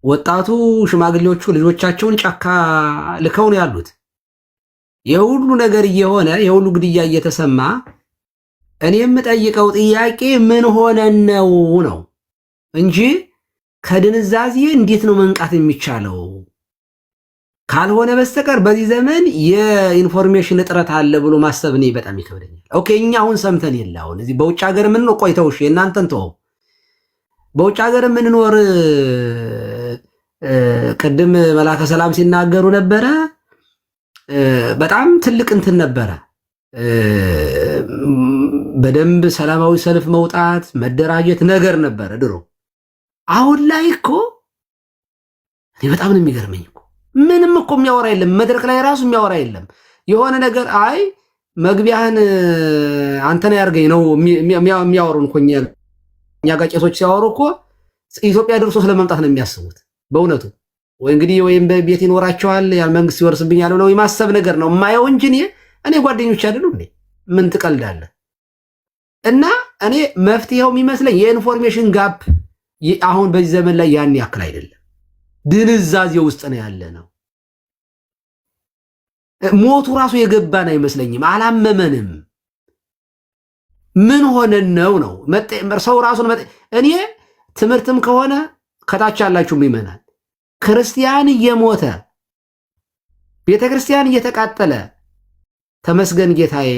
ወጣቱ ሽማግሌዎቹ ልጆቻቸውን ጫካ ልከው ነው ያሉት። የሁሉ ነገር እየሆነ የሁሉ ግድያ እየተሰማ እኔ የምጠይቀው ጥያቄ ምን ሆነን ነው እንጂ ከድንዛዜ እንዴት ነው መንቃት የሚቻለው? ካልሆነ በስተቀር በዚህ ዘመን የኢንፎርሜሽን እጥረት አለ ብሎ ማሰብ እኔ በጣም ይከብደኛል። ኦኬ እኛ አሁን ሰምተን የለ አሁን እዚህ በውጭ ሀገር ምን ነው ቆይተው እሺ እናንተን ተው። በውጭ ሀገር የምንኖር ቅድም መላከ ሰላም ሲናገሩ ነበረ። በጣም ትልቅ እንትን ነበረ። በደንብ ሰላማዊ ሰልፍ መውጣት መደራጀት ነገር ነበረ ድሮ። አሁን ላይ እኮ እኔ በጣም ነው የሚገርመኝ እኮ ምንም እኮ የሚያወራ የለም። መድረክ ላይ ራሱ የሚያወራ የለም። የሆነ ነገር አይ መግቢያህን አንተና ያርገኝ ነው የሚያወሩን እኮ እኛ ጋር ቄሶች ሲያወሩ እኮ ኢትዮጵያ ደርሶ ስለመምጣት ነው የሚያስቡት በእውነቱ። ወይ እንግዲህ ወይም በቤት ይኖራቸዋል ያን መንግስት ይወርስብኛል ብለው የማሰብ ነገር ነው የማየው እንጂ እኔ ጓደኞች አይደሉ እንዴ ምን ትቀልዳለህ? እና እኔ መፍትሄው የሚመስለኝ የኢንፎርሜሽን ጋፕ አሁን በዚህ ዘመን ላይ ያን ያክል አይደለም። ድንዛዜ ውስጥ ነው ያለ ነው። ሞቱ ራሱ የገባን አይመስለኝም። አላመመንም። ምን ሆነን ነው ሰው ራሱን እኔ ትምህርትም ከሆነ ከታች ያላችሁ ይመናል ክርስቲያን እየሞተ ቤተ ክርስቲያን እየተቃጠለ ተመስገን ጌታዬ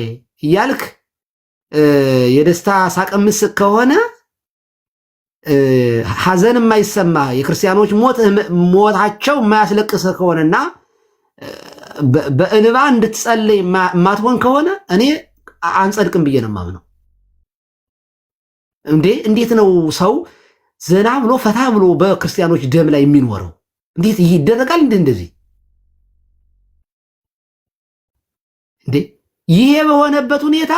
እያልክ የደስታ ሳቅምስ ከሆነ ሐዘን የማይሰማ የክርስቲያኖች ሞታቸው የማያስለቅስ ከሆነና በእንባ እንድትጸልይ ማትሆን ከሆነ እኔ አንጸድቅም ብዬ ነው የማምነው። እንዴት ነው ሰው ዘና ብሎ ፈታ ብሎ በክርስቲያኖች ደም ላይ የሚኖረው? እንዴት ይደረጋል? እንደዚህ ይሄ በሆነበት ሁኔታ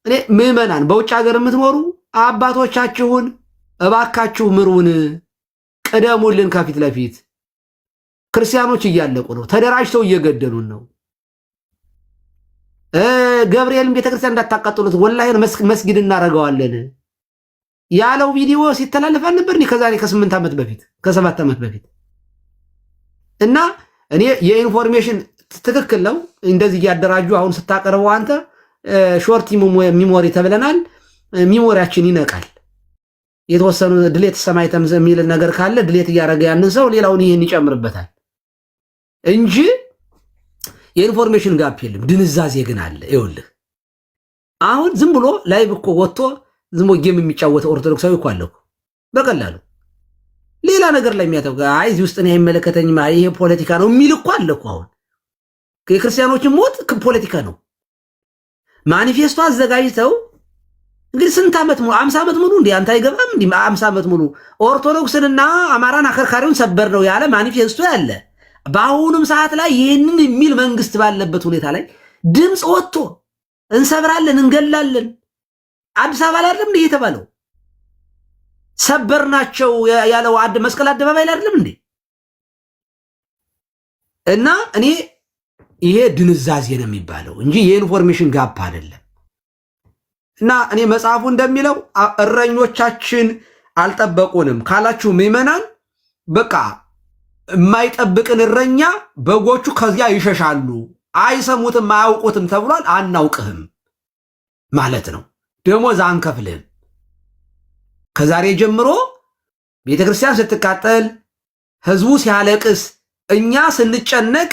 እኔ ምዕመናን በውጭ ሀገር የምትኖሩ አባቶቻችሁን እባካችሁ ምሩን፣ ቅደሙልን። ከፊት ለፊት ክርስቲያኖች እያለቁ ነው፣ ተደራጅተው እየገደሉን ነው። ገብርኤልን ቤተክርስቲያን እንዳታቃጥሉት ወላሂ መስጊድ እናደርገዋለን ያለው ቪዲዮ ሲተላለፍ አልነበር ከዛሬ ከ8 ዓመት በፊት ከ7 ዓመት በፊት። እና እኔ የኢንፎርሜሽን ትክክል ነው እንደዚህ እያደራጁ አሁን ስታቀርበው አንተ ሾርት ሚሞሪ ተብለናል። ሚሞሪያችን ይነቃል። የተወሰኑ ድሌት ሰማይ ተምዘ የሚል ነገር ካለ ድሌት እያደረገ ያንን ሰው ሌላውን ይሄን ይጨምርበታል እንጂ የኢንፎርሜሽን ጋፕ የለም። ድንዛዜ ግን አለ። ይኸውልህ አሁን ዝም ብሎ ላይቭ እኮ ወጥቶ ዝም ብሎ ጌም የሚጫወተው ኦርቶዶክሳዊ እኮ አለ እኮ በቀላሉ ሌላ ነገር ላይ የሚያተው አይ እዚህ ውስጥ እኔ አይመለከተኝም ይሄ ፖለቲካ ነው የሚል እኮ አለ እኮ። አሁን የክርስቲያኖችን ሞት ፖለቲካ ነው ማኒፌስቶ አዘጋጅተው እንግዲህ ስንት ዓመት ሙሉ 50 ዓመት ሙሉ እንዴ አንተ አይገባም እንዴ 50 ዓመት ሙሉ ኦርቶዶክስንና አማራን አከርካሪውን ሰበር ነው ያለ ማኒፌስቶ ያለ በአሁኑም ሰዓት ላይ ይህንን የሚል መንግስት ባለበት ሁኔታ ላይ ድምፅ ወጥቶ እንሰብራለን እንገላለን አዲስ አበባ ላይ አይደለም እንዴ የተባለው ሰበርናቸው ያለው መስቀል አደባባይ ላይ አይደለም እንዴ? እና እኔ ይሄ ድንዛዜ ነው የሚባለው እንጂ የኢንፎርሜሽን ጋፕ አይደለም። እና እኔ መጽሐፉ እንደሚለው እረኞቻችን አልጠበቁንም ካላችሁ ምዕመናን በቃ የማይጠብቅን እረኛ በጎቹ ከዚያ ይሸሻሉ፣ አይሰሙትም፣ አያውቁትም ተብሏል። አናውቅህም ማለት ነው። ደሞዝ አንከፍልህም። ከዛሬ ጀምሮ ቤተክርስቲያን ስትቃጠል፣ ህዝቡ ሲያለቅስ፣ እኛ ስንጨነቅ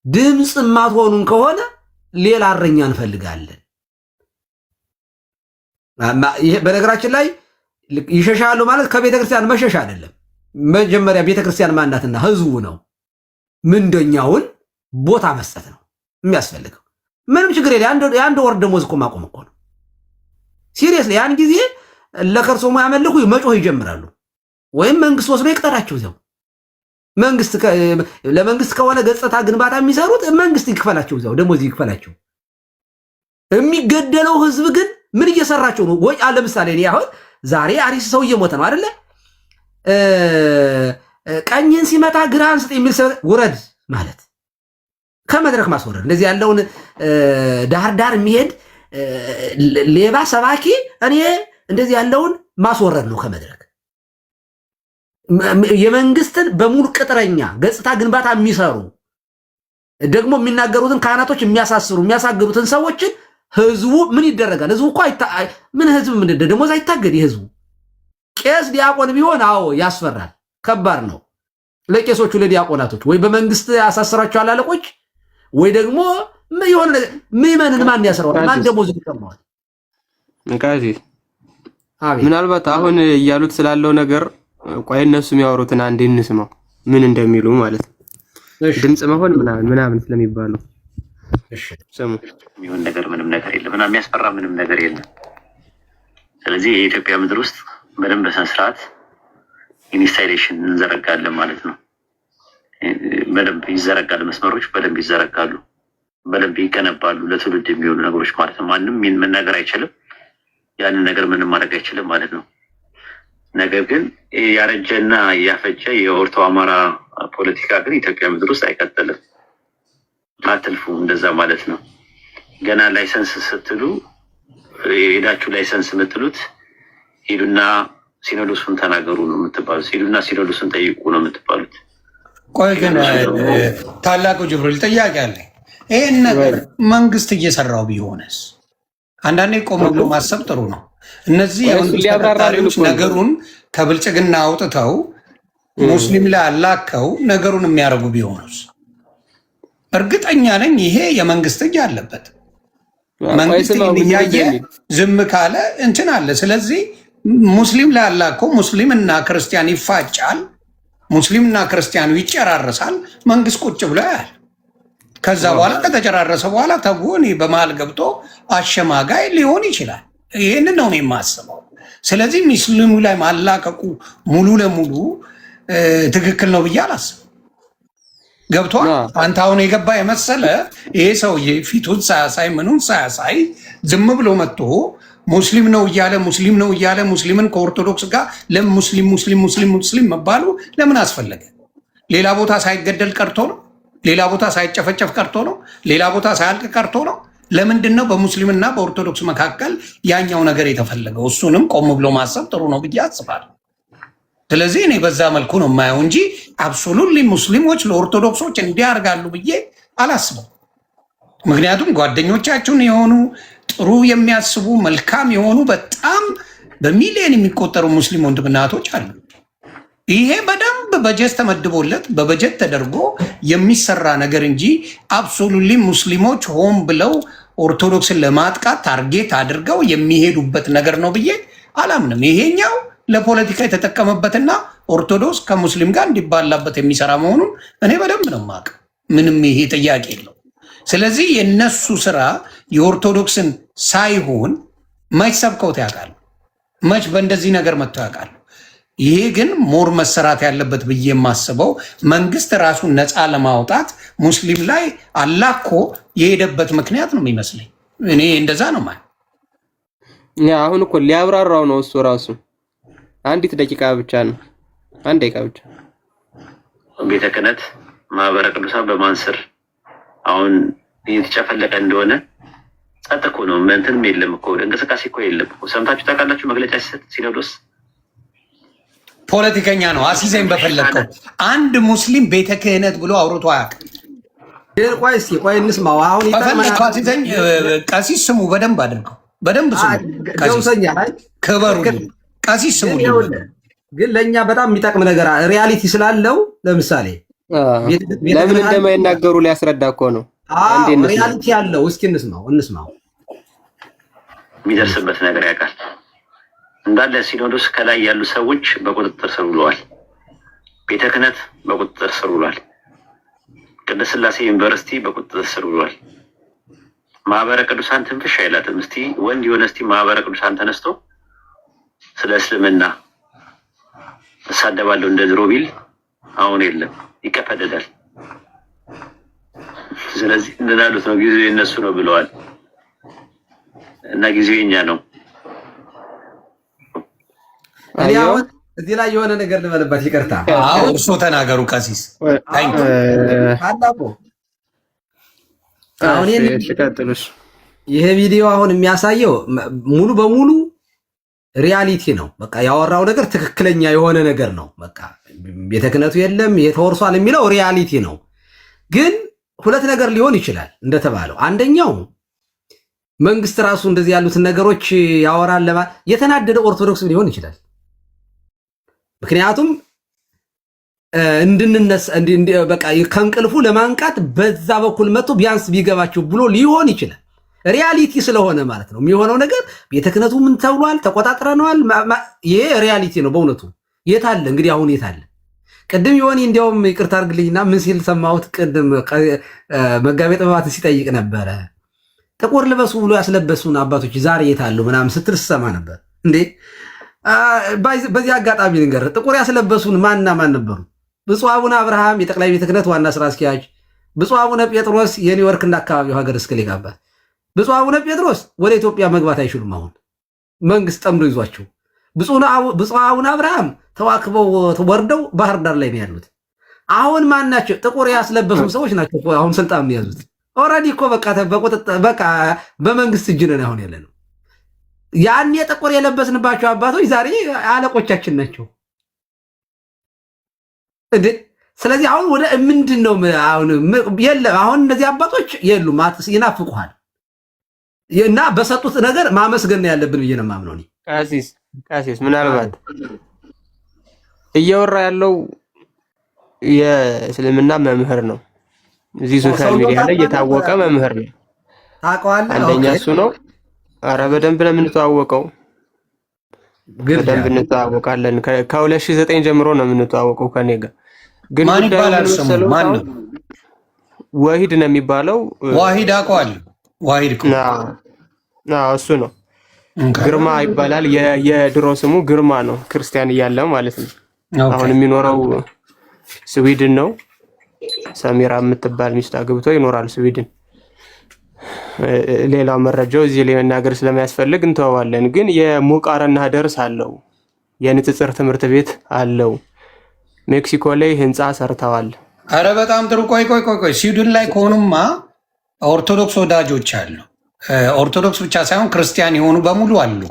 ድምፅ ማትሆኑን ከሆነ ሌላ እረኛ እንፈልጋለን። በነገራችን ላይ ይሸሻሉ ማለት ከቤተክርስቲያን መሸሽ አይደለም። መጀመሪያ ቤተክርስቲያን ማናትና ህዝቡ ነው። ምንደኛውን ቦታ መስጠት ነው የሚያስፈልገው። ምንም ችግር የለ። የአንድ ወር ደሞዝ እኮ ማቆም እኮ ነው። ሲሪየስሊ ያን ጊዜ ለከርሶሙ ያመልኩ መጮህ ይጀምራሉ። ወይም መንግስት ወስዶ ይቅጠራቸው። እዚያው ለመንግስት ከሆነ ገጽታ ግንባታ የሚሰሩት መንግስት ይክፈላቸው፣ እዚያው ደሞዝ ይክፈላቸው። የሚገደለው ህዝብ ግን ምን እየሰራቸው ነው? ወይ ለምሳሌ እኔ አሁን ዛሬ አሪስ ሰው እየሞተ ነው አይደለ? ቀኝን ሲመታ ግራህን ስጥ የሚል ሰው ውረድ ማለት ከመድረክ ማስወረድ። እንደዚህ ያለውን ዳር ዳር የሚሄድ ሌባ ሰባኪ እኔ እንደዚህ ያለውን ማስወረድ ነው ከመድረክ። የመንግስትን በሙሉ ቅጥረኛ ገጽታ ግንባታ የሚሰሩ ደግሞ የሚናገሩትን ካህናቶች የሚያሳስሩ የሚያሳግሩትን ሰዎችን ህዝቡ ምን ይደረጋል? ህዝቡ እኮ ምን ህዝብ ምን ደሞዝ አይታገድ። የህዝቡ ቄስ ዲያቆን ቢሆን አዎ ያስፈራል፣ ከባድ ነው ለቄሶቹ ለዲያቆናቶች። ወይ በመንግስት ያሳስራቸዋል አለቆች፣ ወይ ደግሞ የሆነ ምዕመንን ማን ያስረዋል? ማን ደሞዝ ይቀማዋል? እንካዚ ምናልባት አሁን እያሉት ስላለው ነገር ቆይ እነሱ የሚያወሩትን አንዴ እንስማው ምን እንደሚሉ ማለት ነው። ድምጽ መሆን ምናምን ስለሚባሉ እሺ ሰሙ የሚሆን ነገር ምንም ነገር የለም እና የሚያስፈራ ምንም ነገር የለም። ስለዚህ የኢትዮጵያ ምድር ውስጥ በደንብ በስነ ስርዓት ኢንስታሌሽን እንዘረጋለን ማለት ነው። በደንብ ይዘረጋሉ፣ መስመሮች በደንብ ይዘረጋሉ፣ በደንብ ይገነባሉ፣ ለትውልድ የሚሆኑ ነገሮች ማለት ነው። ማንም ምን ነገር አይችልም፣ ያንን ነገር ምንም ማድረግ አይችልም ማለት ነው። ነገር ግን ያረጀና ያፈጀ የኦርቶ አማራ ፖለቲካ ግን ኢትዮጵያ ምድር ውስጥ አይቀጥልም። አትልፉ እንደዛ ማለት ነው። ገና ላይሰንስ ስትሉ ሄዳችሁ ላይሰንስ የምትሉት ሂዱና ሲኖዶሱን ተናገሩ ነው የምትባሉት። ሂዱና ሲኖዶሱን ጠይቁ ነው የምትባሉት። ቆይ ግን ታላቁ ጅብሪል ጥያቄ አለኝ። ይህን ነገር መንግስት እየሰራው ቢሆንስ? አንዳንዴ ቆም ብሎ ማሰብ ጥሩ ነው። እነዚህ የመንግስት ተቀጣሪዎች ነገሩን ከብልጽግና አውጥተው ሙስሊም ላይ አላከው ነገሩን የሚያደርጉ ቢሆኑስ? እርግጠኛ ነኝ ይሄ የመንግስት እጅ አለበት። መንግስት እያየ ዝም ካለ እንትን አለ። ስለዚህ ሙስሊም ላይ አላከው ሙስሊምና ክርስቲያን ይፋጫል፣ ሙስሊምና ክርስቲያኑ ይጨራረሳል። መንግስት ቁጭ ብሎ ያያል። ከዛ በኋላ ከተጨራረሰ በኋላ ተጎን በመሃል ገብቶ አሸማጋይ ሊሆን ይችላል። ይህንን ነው የማስበው። ስለዚህ ሙስሊሙ ላይ ማላቀቁ ሙሉ ለሙሉ ትክክል ነው ብዬ አላስብም። ገብቷል። አንተ አሁን የገባ የመሰለ ይሄ ሰውዬ ፊቱን ሳያሳይ ምኑን ሳያሳይ ዝም ብሎ መጥቶ ሙስሊም ነው እያለ ሙስሊምን ከኦርቶዶክስ ጋር ለሙስሊም ሙስሊም ሙስሊም ሙስሊም መባሉ ለምን አስፈለገ? ሌላ ቦታ ሳይገደል ቀርቶ ነው? ሌላ ቦታ ሳይጨፈጨፍ ቀርቶ ነው? ሌላ ቦታ ሳያልቅ ቀርቶ ነው? ለምንድን ነው በሙስሊምና በኦርቶዶክስ መካከል ያኛው ነገር የተፈለገው? እሱንም ቆም ብሎ ማሰብ ጥሩ ነው ብዬ አስባለሁ። ስለዚህ እኔ በዛ መልኩ ነው የማየው እንጂ አብሶሉትሊ ሙስሊሞች ለኦርቶዶክሶች እንዲያርጋሉ ብዬ አላስበው። ምክንያቱም ጓደኞቻችሁን የሆኑ ጥሩ የሚያስቡ መልካም የሆኑ በጣም በሚሊዮን የሚቆጠሩ ሙስሊም ወንድምና እህቶች አሉ። ይሄ በደንብ በጀት ተመድቦለት በበጀት ተደርጎ የሚሰራ ነገር እንጂ አብሶሉትሊ ሙስሊሞች ሆን ብለው ኦርቶዶክስን ለማጥቃት ታርጌት አድርገው የሚሄዱበት ነገር ነው ብዬ አላምንም። ይሄኛው ለፖለቲካ የተጠቀመበትና ኦርቶዶክስ ከሙስሊም ጋር እንዲባላበት የሚሰራ መሆኑን እኔ በደንብ ነው የማውቀው። ምንም ይሄ ጥያቄ የለው። ስለዚህ የነሱ ስራ የኦርቶዶክስን ሳይሆን መች ሰብከውት ያውቃሉ? መች በእንደዚህ ነገር መጥቶ ያውቃሉ? ይሄ ግን ሞር መሰራት ያለበት ብዬ የማስበው መንግስት ራሱን ነፃ ለማውጣት ሙስሊም ላይ አላኮ የሄደበት ምክንያት ነው የሚመስለኝ። እኔ እንደዛ ነው ማለት። አሁን እኮ ሊያብራራው ነው እሱ ራሱ። አንዲት ደቂቃ ብቻ ነው፣ አንድ ደቂቃ ብቻ። ቤተ ክህነት ማህበረ ቅዱሳን በማን ስር አሁን እየተጨፈለቀ እንደሆነ ጸጥ እኮ ነው። እንትንም የለም እኮ እንቅስቃሴ እኮ የለም እኮ። ሰምታችሁ ታውቃላችሁ? መግለጫ ሲሰጥ ሲኖዶስ ፖለቲከኛ ነው አሲዘኝ በፈለግከው አንድ ሙስሊም ቤተ ክህነት ብሎ አውርቶ አያውቅም። ቆይ እስኪ ቆይ እንስማው። አሁን በፈለግከው አሲዘኝ ቀሲስ ስሙ፣ በደንብ አድርገው፣ በደንብ ስሙ። ክበሩ ቀሲስ ስሙ። ግን ለእኛ በጣም የሚጠቅም ነገር ሪያሊቲ ስላለው ለምሳሌ ለምን እንደማይናገሩ ሊያስረዳ እኮ ነው። ሪያሊቲ ያለው እስኪ እንስማው። የሚደርስበት ነገር ያውቃል። እንዳለ ሲኖዶስ ከላይ ያሉ ሰዎች በቁጥጥር ስር ውለዋል። ቤተ ክህነት በቁጥጥር ስር ውሏል። ቅድስት ሥላሴ ዩኒቨርሲቲ በቁጥጥር ስር ውሏል። ማህበረ ቅዱሳን ትንፍሽ አይላትም። እስቲ ወንድ የሆነ እስቲ ማህበረ ቅዱሳን ተነስቶ ስለ እስልምና እሳደባለሁ እንደ ድሮ ቢል አሁን የለም፣ ይቀፈደዳል። ስለዚህ እንዳሉት ነው፣ ጊዜው የነሱ ነው ብለዋል እና ጊዜው የኛ ነው። አሁን እዚህ ላይ የሆነ ነገር ልበልበት፣ ይቅርታ። እርሶ ተናገሩ ቀሲስ። አሁን ይሄ ቪዲዮ አሁን የሚያሳየው ሙሉ በሙሉ ሪያሊቲ ነው። በቃ ያወራው ነገር ትክክለኛ የሆነ ነገር ነው። በቃ ቤተ ክህነቱ የለም የተወርሷል የሚለው ሪያሊቲ ነው። ግን ሁለት ነገር ሊሆን ይችላል እንደተባለው፣ አንደኛው መንግስት ራሱ እንደዚህ ያሉትን ነገሮች ያወራል የተናደደ ኦርቶዶክስም ሊሆን ይችላል። ምክንያቱም እንድንነሳ በቃ ከእንቅልፉ ለማንቃት በዛ በኩል መጥቶ ቢያንስ ቢገባቸው ብሎ ሊሆን ይችላል። ሪያሊቲ ስለሆነ ማለት ነው የሚሆነው ነገር። ቤተ ክህነቱ ምን ተብሏል? ተቆጣጥረነዋል። ይሄ ሪያሊቲ ነው በእውነቱ። የት አለ እንግዲህ አሁን የት አለ? ቅድም የሆነ እንዲያውም ይቅርታ አድርግልኝና ምን ሲል ሰማሁት? ቅድም መጋቤ ጥበባትን ሲጠይቅ ነበረ። ጥቁር ልበሱ ብሎ ያስለበሱን አባቶች ዛሬ የት አሉ ምናምን ስትል ስሰማ ነበር። እንዴ በዚህ አጋጣሚ ልንገር፣ ጥቁር ያስለበሱን ማንና ማን ነበሩ? ብፁዕ አቡነ አብርሃም የጠቅላይ ቤተ ክህነት ዋና ስራ አስኪያጅ፣ ብፁዕ አቡነ ጴጥሮስ የኒውዮርክና አካባቢው ሀገረ ስብከት ሊቀ ጳጳስ። ብፁዕ አቡነ ጴጥሮስ ወደ ኢትዮጵያ መግባት አይችሉም፣ አሁን መንግስት ጠምዶ ይዟቸው። ብፁዕ አቡነ አብርሃም ተዋክበው ወርደው ባህር ዳር ላይ ነው ያሉት። አሁን ማን ናቸው? ጥቁር ያስለበሱን ሰዎች ናቸው አሁን ስልጣን የያዙት። ኦልሬዲ እኮ በቃ በመንግስት እጅ ነን አሁን ያለ ነው። ያኔ ጥቁር የለበስንባቸው አባቶች ዛሬ አለቆቻችን ናቸው። ስለዚህ አሁን ወደ ምንድን ነው የለም አሁን እነዚህ አባቶች የሉም፣ ይናፍቁሃል። እና በሰጡት ነገር ማመስገን ያለብን ብዬ ነው የማምነው። ቀሲስ ምናልባት እያወራ ያለው የእስልምና መምህር ነው። እዚህ ሶሻል ሚዲያ ላይ የታወቀ መምህር ነው። ታውቀዋለህ? አንደኛ እሱ ነው። አረ በደንብ ነው የምንተዋወቀው፣ በደንብ እንተዋወቃለን። ከ2009 ጀምሮ ነው የምንተዋወቀው ከኔ ጋር። ግን ማን ይባላል ስሙ? ማን ነው? ዋሂድ ነው የሚባለው። ዋሂድ አውቀዋለሁ። ዋሂድ እሱ ነው። ግርማ ይባላል። የድሮ ስሙ ግርማ ነው፣ ክርስቲያን እያለ ማለት ነው። አሁን የሚኖረው ስዊድን ነው። ሰሚራ የምትባል ሚስት አግብቶ ይኖራል ስዊድን። ሌላው መረጃው እዚህ ላይ መናገር ስለማያስፈልግ እንተዋዋለን። ግን የሙቃረና ደርስ አለው፣ የንጽጽር ትምህርት ቤት አለው። ሜክሲኮ ላይ ህንፃ ሰርተዋል። አረ በጣም ጥሩ። ቆይ ስዊድን ላይ ከሆኑማ ኦርቶዶክስ ወዳጆች አሉ። ኦርቶዶክስ ብቻ ሳይሆን ክርስቲያን የሆኑ በሙሉ አሉ።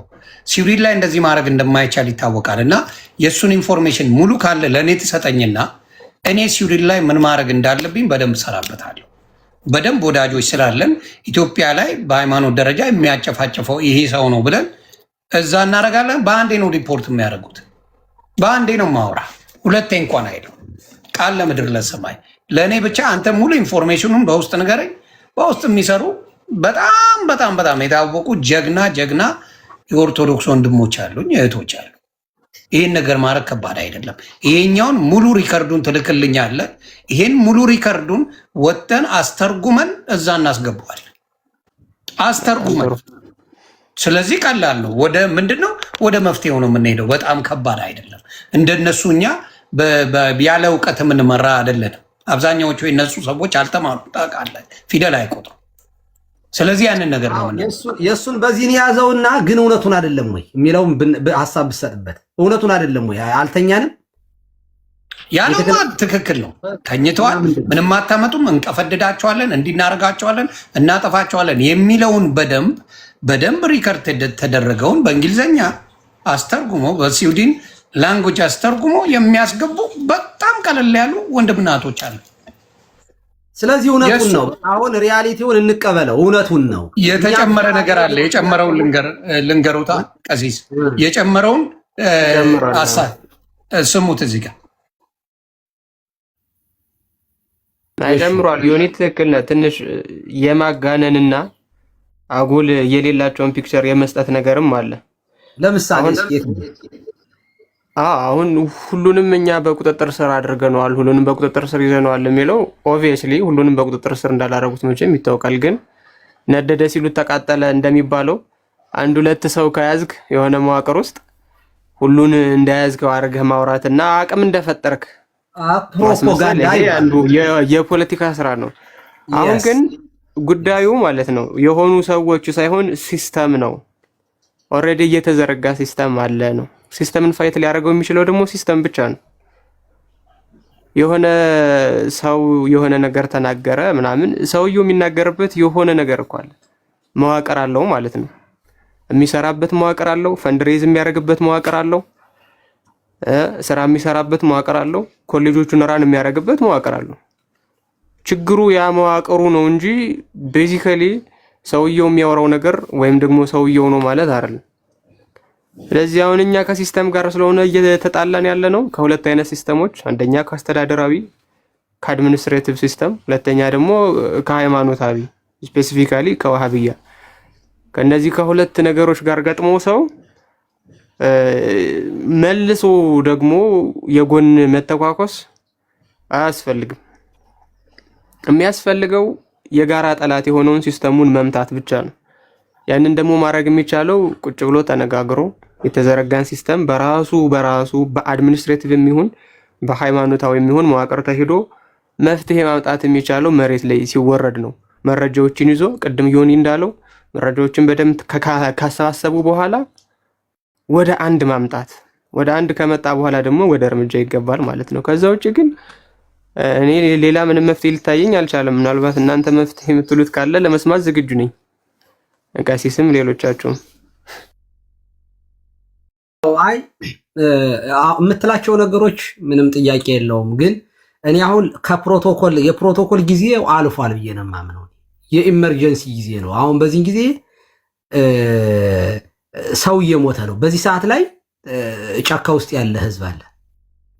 ስዊድን ላይ እንደዚህ ማድረግ እንደማይቻል ይታወቃል። እና የእሱን ኢንፎርሜሽን ሙሉ ካለ ለእኔ ትሰጠኝና እኔ ስዊድን ላይ ምን ማድረግ እንዳለብኝ በደንብ ሰራበታለሁ። በደንብ ወዳጆች ስላለን ኢትዮጵያ ላይ በሃይማኖት ደረጃ የሚያጨፋጨፈው ይሄ ሰው ነው ብለን እዛ እናደርጋለን። በአንዴ ነው ሪፖርት የሚያደርጉት፣ በአንዴ ነው ማውራ። ሁለቴ እንኳን አይለው ቃል ለምድር ለሰማይ ለእኔ ብቻ አንተ ሙሉ ኢንፎርሜሽኑን በውስጥ ንገረኝ። በውስጥ የሚሰሩ በጣም በጣም በጣም የታወቁ ጀግና የኦርቶዶክስ ወንድሞች አሉኝ፣ እህቶች አሉ። ይህን ነገር ማድረግ ከባድ አይደለም። ይሄኛውን ሙሉ ሪከርዱን ትልክልኛለህ። ይሄን ሙሉ ሪከርዱን ወጥተን አስተርጉመን እዛ እናስገባዋለን። አስተርጉመን። ስለዚህ ቀላል ነው። ወደ ምንድነው ወደ መፍትሄው ነው የምንሄደው። በጣም ከባድ አይደለም። እንደነሱ እኛ ያለ እውቀት የምንመራ አይደለንም። አብዛኛዎቹ የነሱ ሰዎች አልተማሩ፣ ታውቃለህ፣ ፊደል አይቆጥሩ። ስለዚህ ያንን ነገር ነው የእሱን በዚህን የያዘውና ግን እውነቱን አይደለም ወይ የሚለውም ሀሳብ ብሰጥበት እውነቱን አይደለም ወይ አልተኛንም ያለው ትክክል ነው። ተኝተዋል፣ ምንም አታመጡም፣ እንቀፈድዳቸዋለን፣ እንዲናረጋቸዋለን፣ እናጠፋቸዋለን የሚለውን በደንብ ሪከርድ ተደረገውን በእንግሊዝኛ አስተርጉሞ በስዊድን ላንጉጅ አስተርጉሞ የሚያስገቡ በጣም ቀለል ያሉ ወንድምና እህቶች አሉ። ስለዚህ እውነቱን ነው። አሁን ሪያሊቲውን እንቀበለው። እውነቱን ነው። የተጨመረ ነገር አለ። የጨመረውን ልንገሩታ ቀሲስ የጨመረውን ስሙት። እዚህ ጋር ጨምሯል። ዮኒ ትክክል ነህ። ትንሽ የማጋነንና አጉል የሌላቸውን ፒክቸር የመስጠት ነገርም አለ። ለምሳሌ አሁን ሁሉንም እኛ በቁጥጥር ስር አድርገነዋል፣ ሁሉንም በቁጥጥር ስር ይዘነዋል የሚለው ኦብቪየስሊ ሁሉንም በቁጥጥር ስር እንዳላረጉት መቼም ይታወቃል። ግን ነደደ ሲሉት ተቃጠለ እንደሚባለው አንድ ሁለት ሰው ከያዝክ የሆነ መዋቅር ውስጥ ሁሉን እንደያዝከው አድርገህ ማውራትና አቅም እንደፈጠርክ ፕሮፓጋንዳ አንዱ የፖለቲካ ስራ ነው። አሁን ግን ጉዳዩ ማለት ነው የሆኑ ሰዎች ሳይሆን ሲስተም ነው። ኦልሬዲ እየተዘረጋ ሲስተም አለ ነው። ሲስተምን ፋይት ሊያደርገው የሚችለው ደግሞ ሲስተም ብቻ ነው። የሆነ ሰው የሆነ ነገር ተናገረ ምናምን ሰውየው የሚናገርበት የሆነ ነገር እኮ አለ፣ መዋቅር አለው ማለት ነው። የሚሰራበት መዋቅር አለው፣ ፈንድሬዝ የሚያደርግበት መዋቅር አለው፣ ስራ የሚሰራበት መዋቅር አለው፣ ኮሌጆቹን ራን የሚያደርግበት መዋቅር አለው። ችግሩ ያ መዋቅሩ ነው እንጂ ቤዚካሊ ሰውየው የሚያወራው ነገር ወይም ደግሞ ሰውየው ነው ማለት አይደለም። ስለዚህ አሁን እኛ ከሲስተም ጋር ስለሆነ እየተጣላን ያለ ነው ከሁለት አይነት ሲስተሞች፣ አንደኛ ከአስተዳደራዊ ከአድሚኒስትሬቲቭ ሲስተም፣ ሁለተኛ ደግሞ ከሃይማኖታዊ ስፔሲፊካሊ ከዋሃብያ። ከነዚህ ከሁለት ነገሮች ጋር ገጥሞ ሰው መልሶ ደግሞ የጎን መተኳኮስ አያስፈልግም። የሚያስፈልገው የጋራ ጠላት የሆነውን ሲስተሙን መምታት ብቻ ነው። ያንን ደግሞ ማድረግ የሚቻለው ቁጭ ብሎ ተነጋግሮ የተዘረጋን ሲስተም በራሱ በአድሚኒስትሬቲቭ የሚሆን በሃይማኖታዊ የሚሆን መዋቅር ተሄዶ መፍትሄ ማምጣት የሚቻለው መሬት ላይ ሲወረድ ነው። መረጃዎችን ይዞ ቅድም ዮኒ እንዳለው መረጃዎችን በደንብ ካሰባሰቡ በኋላ ወደ አንድ ማምጣት፣ ወደ አንድ ከመጣ በኋላ ደግሞ ወደ እርምጃ ይገባል ማለት ነው። ከዛ ውጭ ግን እኔ ሌላ ምንም መፍትሄ ሊታየኝ አልቻለም። ምናልባት እናንተ መፍትሄ የምትሉት ካለ ለመስማት ዝግጁ ነኝ። ቀሲስም ሌሎቻችሁም አይ የምትላቸው ነገሮች ምንም ጥያቄ የለውም። ግን እኔ አሁን የፕሮቶኮል ጊዜ አልፏል ብዬ ነው የማምነው። የኢመርጀንሲ ጊዜ ነው። አሁን በዚህ ጊዜ ሰው እየሞተ ነው። በዚህ ሰዓት ላይ ጫካ ውስጥ ያለ ህዝብ አለ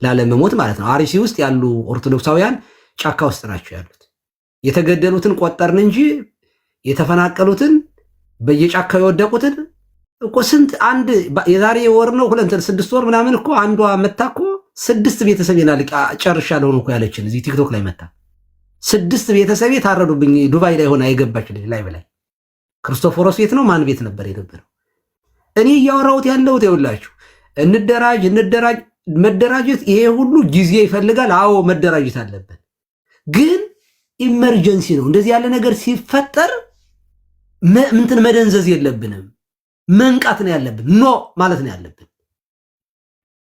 ላለመሞት ማለት ነው። አርሲ ውስጥ ያሉ ኦርቶዶክሳውያን ጫካ ውስጥ ናቸው ያሉት። የተገደሉትን ቆጠርን እንጂ የተፈናቀሉትን በየጫካው የወደቁትን እኮ ስንት አንድ የዛሬ ወር ነው 6 ወር ምናምን እኮ አንዷ መታ እኮ 6 ቤተሰብ ይናልቃ ጨርሻለሁ ነው እኮ ያለችን እዚህ ቲክቶክ ላይ መታ 6 ቤተሰብ ታረዱብኝ። ዱባይ ላይ ሆና የገባች ልጅ ላይ በላይ ክርስቶፎሮስ ቤት ነው ማን ቤት ነበር የነበረው? እኔ እያወራሁት ያለሁት ይኸውላችሁ እንደራጅ መደራጀት ይሄ ሁሉ ጊዜ ይፈልጋል። አዎ መደራጀት አለብን። ግን ኢመርጀንሲ ነው። እንደዚህ ያለ ነገር ሲፈጠር ምንትን መደንዘዝ የለብንም። መንቃት ነው ያለብን። ኖ ማለት ነው ያለብን።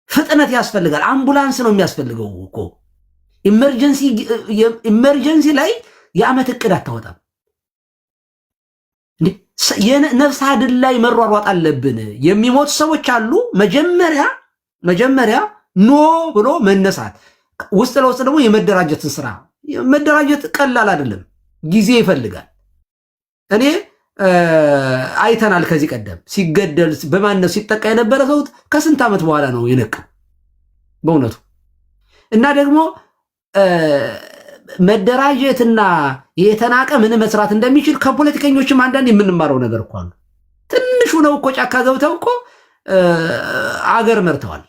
ፍጥነት ያስፈልጋል። አምቡላንስ ነው የሚያስፈልገው እኮ። ኢመርጀንሲ ላይ የዓመት እቅድ አታወጣም። የነፍስ አድን ላይ መሯሯጥ አለብን። የሚሞቱ ሰዎች አሉ። መጀመሪያ ኖ ብሎ መነሳት፣ ውስጥ ለውስጥ ደግሞ የመደራጀትን ስራ። መደራጀት ቀላል አይደለም፣ ጊዜ ይፈልጋል። እኔ አይተናል። ከዚህ ቀደም ሲገደል በማነው ሲጠቃ የነበረ ሰው ከስንት ዓመት በኋላ ነው የነቃው። በእውነቱ እና ደግሞ መደራጀትና የተናቀ ምን መስራት እንደሚችል ከፖለቲከኞችም አንዳንድ የምንማረው ነገር እኮ አለ። ትንሹ ነው እኮ ጫካ ገብተው እኮ አገር መርተዋል።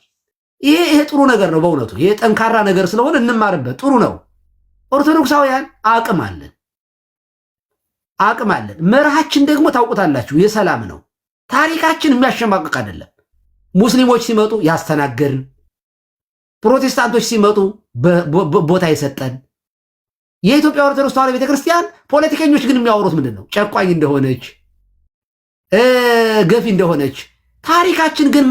ይሄ ጥሩ ነገር ነው በእውነቱ። ይሄ ጠንካራ ነገር ስለሆነ እንማርበት፣ ጥሩ ነው። ኦርቶዶክሳውያን አቅም አለን። መርሃችን ደግሞ ታውቁታላችሁ፣ የሰላም ነው። ታሪካችን የሚያሸማቅቅ አይደለም። ሙስሊሞች ሲመጡ ያስተናገርን፣ ፕሮቴስታንቶች ሲመጡ ቦታ የሰጠን። የኢትዮጵያ ኦርቶዶክስ ተዋሕዶ ቤተክርስቲያን ፖለቲከኞች ግን የሚያወሩት ምንድን ነው? ጨቋኝ እንደሆነች፣ ገፊ እንደሆነች። ታሪካችን ግን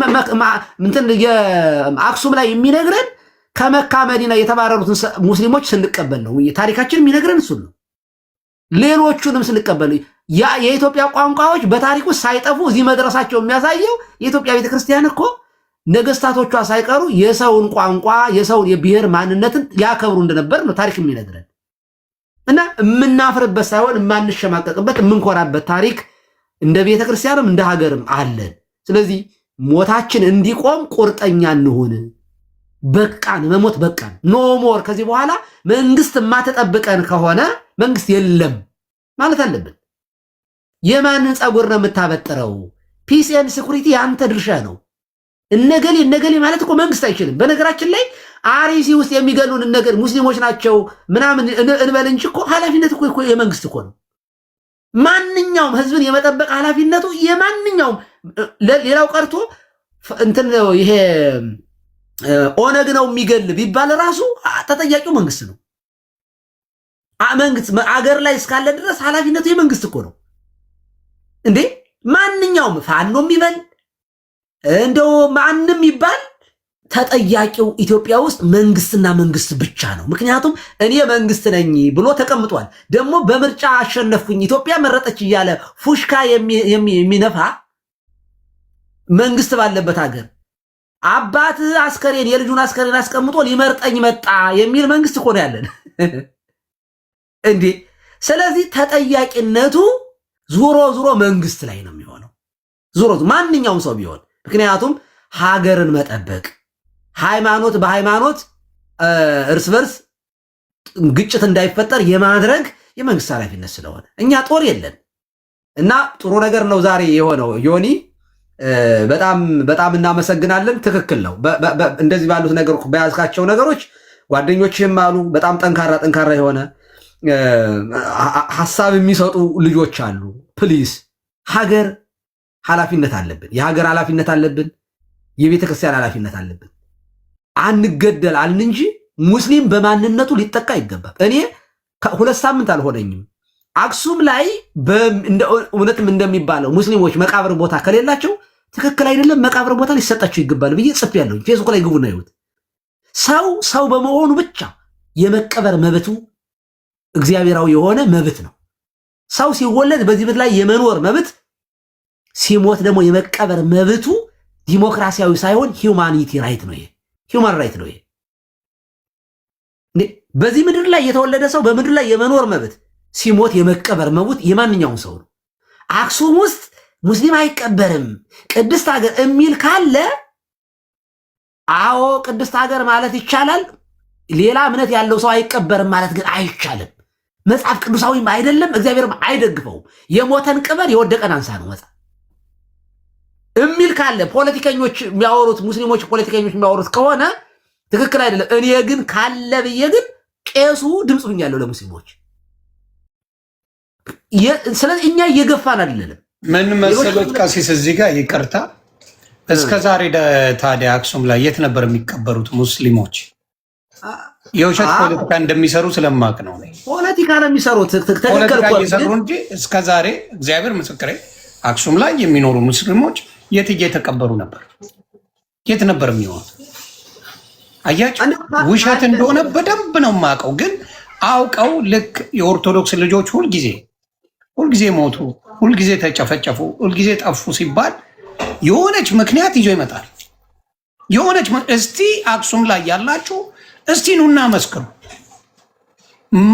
አክሱም ላይ የሚነግረን ከመካ መዲና የተባረሩትን ሙስሊሞች ስንቀበል ነው። ታሪካችን የሚነግረን እሱን ነው። ሌሎቹንም ስንቀበል የኢትዮጵያ ቋንቋዎች በታሪክ ውስጥ ሳይጠፉ እዚህ መድረሳቸው የሚያሳየው የኢትዮጵያ ቤተክርስቲያን እኮ ነገስታቶቿ ሳይቀሩ የሰውን ቋንቋ የሰውን የብሔር ማንነትን ያከብሩ እንደነበር ነው ታሪክ የሚነግረን። እና የምናፍርበት ሳይሆን የማንሸማቀቅበት የምንኮራበት ታሪክ እንደ ቤተክርስቲያንም እንደ ሀገርም አለን። ስለዚህ ሞታችን እንዲቆም ቁርጠኛ እንሁን። በቃን፣ መሞት በቃን። ኖ ሞር። ከዚህ በኋላ መንግስት የማትጠብቀን ከሆነ መንግስት የለም ማለት አለብን። የማንን ፀጉር ነው የምታበጥረው? ፒስ ኤንድ ሴኩሪቲ የአንተ ድርሻ ነው። እነገሌ ማለት እኮ መንግስት አይችልም። በነገራችን ላይ አርሲ ውስጥ የሚገሉን እነገሌ ሙስሊሞች ናቸው ምናምን እንበል እንጂ እኮ ኃላፊነት እኮ የመንግስት እኮ ነው። ማንኛውም ህዝብን የመጠበቅ ኃላፊነቱ የማንኛውም ሌላው ቀርቶ እንትን ይሄ ኦነግ ነው የሚገል ቢባል ራሱ ተጠያቂው መንግስት ነው። መንግስት አገር ላይ እስካለ ድረስ ኃላፊነቱ የመንግስት እኮ ነው እንዴ። ማንኛውም ፋኖ የሚበል እንደው ማንም ይባል ተጠያቂው ኢትዮጵያ ውስጥ መንግስትና መንግስት ብቻ ነው። ምክንያቱም እኔ መንግስት ነኝ ብሎ ተቀምጧል። ደግሞ በምርጫ አሸነፍኩኝ ኢትዮጵያ መረጠች እያለ ፉሽካ የሚነፋ መንግስት ባለበት ሀገር አባት አስከሬን የልጁን አስከሬን አስቀምጦ ሊመርጠኝ መጣ የሚል መንግስት እኮ ነው ያለን እንዴ። ስለዚህ ተጠያቂነቱ ዙሮ መንግስት ላይ ነው የሚሆነው፣ ዙሮ ማንኛውም ሰው ቢሆን። ምክንያቱም ሀገርን መጠበቅ፣ ሃይማኖት በሃይማኖት እርስ በርስ ግጭት እንዳይፈጠር የማድረግ የመንግስት ኃላፊነት ስለሆነ እኛ ጦር የለን እና ጥሩ ነገር ነው ዛሬ የሆነው። ዮኒ በጣም እናመሰግናለን። ትክክል ነው። እንደዚህ ባሉት ነገሮች በያዝካቸው ነገሮች ጓደኞችም አሉ በጣም ጠንካራ የሆነ ሐሳብ የሚሰጡ ልጆች አሉ። ፕሊዝ ሀገር ኃላፊነት አለብን። የሀገር ኃላፊነት አለብን። የቤተ ክርስቲያን ኃላፊነት አለብን። አንገደል አልን እንጂ ሙስሊም በማንነቱ ሊጠቃ ይገባል። እኔ 2 ሳምንት አልሆነኝም አክሱም ላይ እውነትም እንደሚባለው ሙስሊሞች መቃብር ቦታ ከሌላቸው ትክክል አይደለም፣ መቃብር ቦታ ሊሰጣቸው ይገባል ብዬ ጽፌያለሁ። ፌስቡክ ላይ ግቡና ይሁት። ሰው በመሆኑ ብቻ የመቀበር መብቱ እግዚአብሔራዊ የሆነ መብት ነው። ሰው ሲወለድ በዚህ ምድር ላይ የመኖር መብት፣ ሲሞት ደግሞ የመቀበር መብቱ ዲሞክራሲያዊ ሳይሆን ሂውማኒቲ ራይት ነው። ይሄ ሂውማን ራይት ነው። ይሄ በዚህ ምድር ላይ የተወለደ ሰው በምድር ላይ የመኖር መብት፣ ሲሞት የመቀበር መብት የማንኛውም ሰው ነው። አክሱም ውስጥ ሙስሊም አይቀበርም ቅድስት ሀገር የሚል ካለ አዎ ቅድስት ሀገር ማለት ይቻላል። ሌላ እምነት ያለው ሰው አይቀበርም ማለት ግን አይቻልም። መጽሐፍ ቅዱሳዊም አይደለም፣ እግዚአብሔርም አይደግፈውም። የሞተን ቅበር የወደቀን አንሳ ነው መጽሐፍ የሚል ካለ ፖለቲከኞች የሚያወሩት ሙስሊሞች ፖለቲከኞች የሚያወሩት ከሆነ ትክክል አይደለም። እኔ ግን ካለ ብዬ ግን ቄሱ ድምፅ ሁኛለሁ ለሙስሊሞች። ስለዚህ እኛ እየገፋን አይደለም። ምን መሰሎት ቀሲስ እዚህ ጋር ይቅርታ፣ እስከ ዛሬ ታዲያ አክሱም ላይ የት ነበር የሚቀበሩት ሙስሊሞች? የውሸት ፖለቲካ እንደሚሰሩ ስለማቅ ነው። ፖለቲካ ነው የሚሰሩት፣ ፖለቲካ እየሰሩ እንጂ እስከ ዛሬ እግዚአብሔር ምስክሬ አክሱም ላይ የሚኖሩ ሙስሊሞች የት እየተቀበሩ ነበር? የት ነበር የሚሆኑት? አያችሁ፣ ውሸት እንደሆነ በደንብ ነው የማውቀው። ግን አውቀው ልክ የኦርቶዶክስ ልጆች ሁልጊዜ ሞቱ፣ ሁልጊዜ ተጨፈጨፉ፣ ሁልጊዜ ጠፉ ሲባል የሆነች ምክንያት ይዞ ይመጣል። የሆነች እስቲ አክሱም ላይ ያላችሁ እስቲ ኑና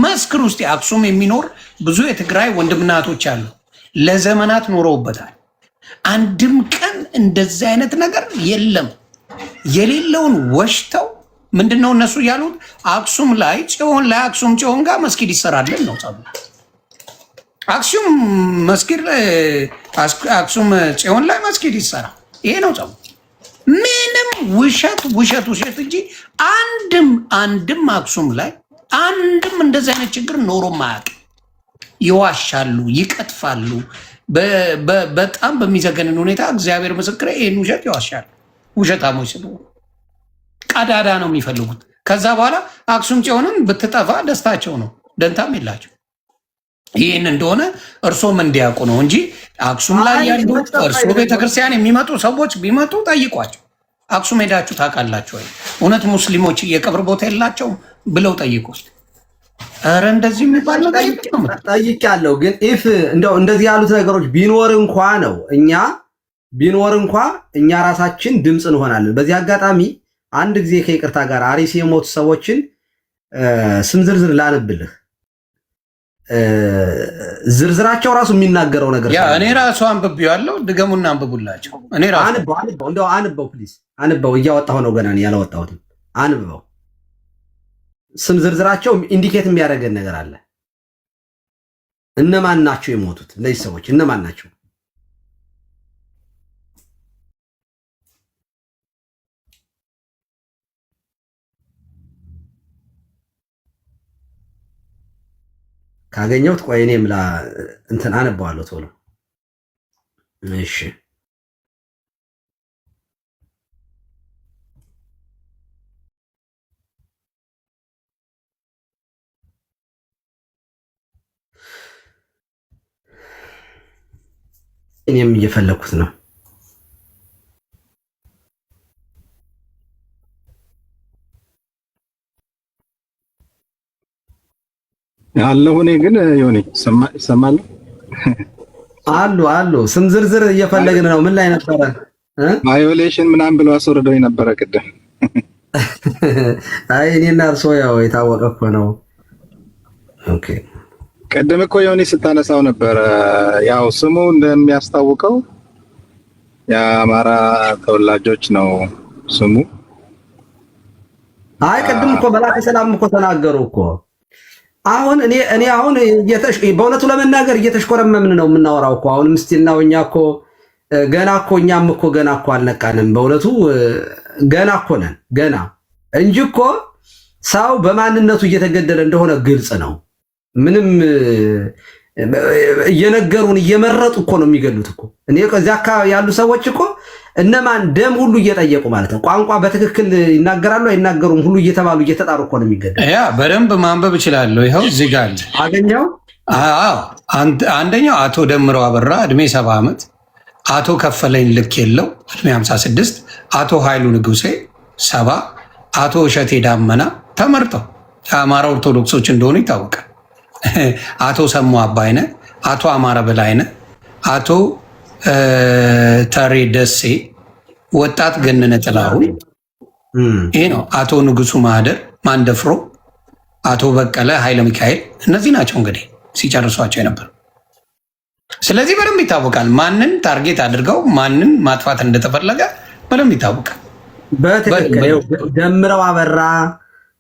መስክሩ ውስጥ አክሱም የሚኖር ብዙ የትግራይ ወንድምና እህቶች አሉ። ለዘመናት ኖረውበታል። አንድም ቀን እንደዚህ አይነት ነገር የለም። የሌለውን ወሽተው ምንድነው እነሱ ያሉት? አክሱም ላይ ጽዮን ላይ አክሱም ጽዮን ጋር መስጊድ ይሰራልን ነው ጸቡ። አክሱም መስጊድ አክሱም ጽዮን ላይ መስጊድ ይሰራ፣ ይሄ ነው ጸቡ። ምንም ውሸት እንጂ አንድም አክሱም ላይ አንድም እንደዚህ አይነት ችግር ኖሮ ማያውቅ። ይዋሻሉ፣ ይቀጥፋሉ በጣም በሚዘገንን ሁኔታ። እግዚአብሔር ምስክሬ ይህን ውሸት ይዋሻሉ። ውሸታሞች ስለሆኑ ቀዳዳ ነው የሚፈልጉት። ከዛ በኋላ አክሱም ጽዮንን ብትጠፋ ደስታቸው ነው፣ ደንታም የላቸው። ይህን እንደሆነ እርሶም እንዲያውቁ ነው እንጂ አክሱም ላይ ያሉ እርሶ ቤተክርስቲያን የሚመጡ ሰዎች ቢመጡ ጠይቋቸው። አክሱም ሄዳችሁ ታውቃላችሁ ወይ? እውነት ሙስሊሞች የቀብር ቦታ የላቸውም ብለው ጠይቁ። ኧረ እንደዚህ የሚባል ጠይቄያለሁ። ግን ኢፍ እንደው እንደዚህ ያሉት ነገሮች ቢኖር እንኳ እኛ ራሳችን ድምፅ እንሆናለን። በዚህ አጋጣሚ አንድ ጊዜ ከይቅርታ ጋር አርሲ የሞቱ ሰዎችን ስም ዝርዝር ላንብልህ። ዝርዝራቸው ራሱ የሚናገረው ነገር እኔ ራሱ አንብቤዋለሁ። ድገሙና አንብቡላቸው። እኔ ራሱ አንብበው ፕሊዝ፣ አንብበው። እያወጣሁ ነው ገና ያላወጣሁትም። አንብበው። ስም ዝርዝራቸው ኢንዲኬት የሚያደርገን ነገር አለ። እነማን ናቸው የሞቱት? እነዚህ ሰዎች እነማን ናቸው? ካገኘሁት ቆይ እኔም እንትን አነባዋለሁ ቶሎ። እሺ እኔም እየፈለኩት ነው። ያለው እኔ ግን ዮኒ ይሰማል አሉ ስም ዝርዝር እየፈለግን ነው። ምን ላይ ነበረ? ቫዮሌሽን ምናምን ብሎ አስወርደው የነበረ ቅድም። አይ እኔና እርሶ ያው የታወቀ እኮ ነው። ኦኬ ቅድም እኮ ዮኒ ስታነሳው ነበረ። ያው ስሙ እንደሚያስታውቀው የአማራ ተወላጆች ነው ስሙ። አይ ቅድም እኮ መላከ ሰላም እኮ ተናገሩ እኮ። አሁን እኔ አሁን በእውነቱ ለመናገር እየተሽኮረመምን ነው የምናወራው እኮ። አሁን ምስቲልናው እኛ እኮ ገና እኮ አልነቃንም። በእውነቱ ገና እኮ ነን ገና እንጂ እኮ ሰው በማንነቱ እየተገደለ እንደሆነ ግልጽ ነው። ምንም እየነገሩን እየመረጡ እኮ ነው የሚገሉት እኮ። እኔ ከዚያ አካባቢ ያሉ ሰዎች እኮ እነማን ደም ሁሉ እየጠየቁ ማለት ነው። ቋንቋ በትክክል ይናገራሉ አይናገሩም ሁሉ እየተባሉ እየተጣሩ እኮ ነው የሚገደሉ። በደንብ ማንበብ እችላለሁ። ይኸው እዚህ ጋር አለ። አገኘው። አንደኛው አቶ ደምረው አበራ እድሜ 70 ዓመት፣ አቶ ከፈለኝ ልክ የለው እድሜ 56፣ አቶ ኃይሉ ንጉሴ 70፣ አቶ እሸቴ ዳመና ተመርጠው የአማራ ኦርቶዶክሶች እንደሆኑ ይታወቃል። አቶ ሰሙ አባይነ፣ አቶ አማረ በላይነ፣ አቶ ተሬ ደሴ፣ ወጣት ገነነ ጥላሁን፣ ይሄ ነው። አቶ ንጉሱ ማህደር ማንደፍሮ፣ አቶ በቀለ ኃይለ ሚካኤል፣ እነዚህ ናቸው እንግዲህ ሲጨርሷቸው የነበር። ስለዚህ በደንብ ይታወቃል ማንን ታርጌት አድርገው ማንን ማጥፋት እንደተፈለገ በደንብ ይታወቃል። በትክክል ደምረው አበራ፣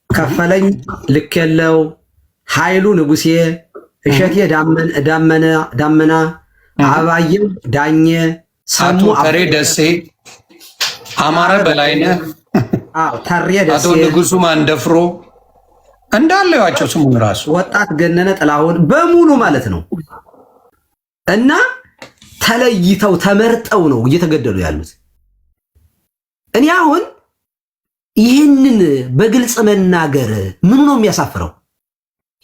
ከፈለኝ ልክ የለው፣ ኃይሉ ንጉሴ፣ እሸቴ ዳመና፣ አባየም ዳኘ፣ ሰሙ ተሬ ደሴ፣ አማረ በላይነህ፣ ተሬ ደሴ፣ አቶ ንጉሱ ማንደፍሮ እንዳለ ያቸው ስሙን ራሱ ወጣት ገነነ ጥላሁን በሙሉ ማለት ነው። እና ተለይተው ተመርጠው ነው እየተገደሉ ያሉት። እኔ አሁን ይህንን በግልጽ መናገር ምኑ ነው የሚያሳፍረው?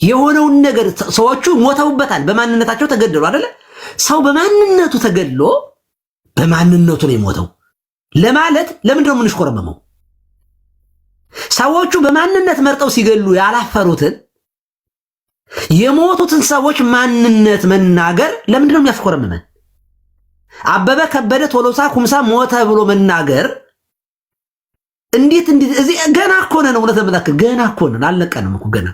የሆነውን ነገር ሰዎቹ ሞተውበታል። በማንነታቸው ተገደሉ አይደለ? ሰው በማንነቱ ተገድሎ በማንነቱ ነው የሞተው ለማለት ለምንድን ነው የምንሽኮረመመው? ሰዎቹ በማንነት መርጠው ሲገሉ ያላፈሩትን የሞቱትን ሰዎች ማንነት መናገር ለምንድን ነው የሚያስኮረመመን? አበበ ከበደ ቶሎሳ ኩምሳ ሞተ ብሎ መናገር እንዴት እዚህ ገና እኮ ነን። እውነት ለመናገር ገና እኮ ነን። አልነቀንም እኮ ገና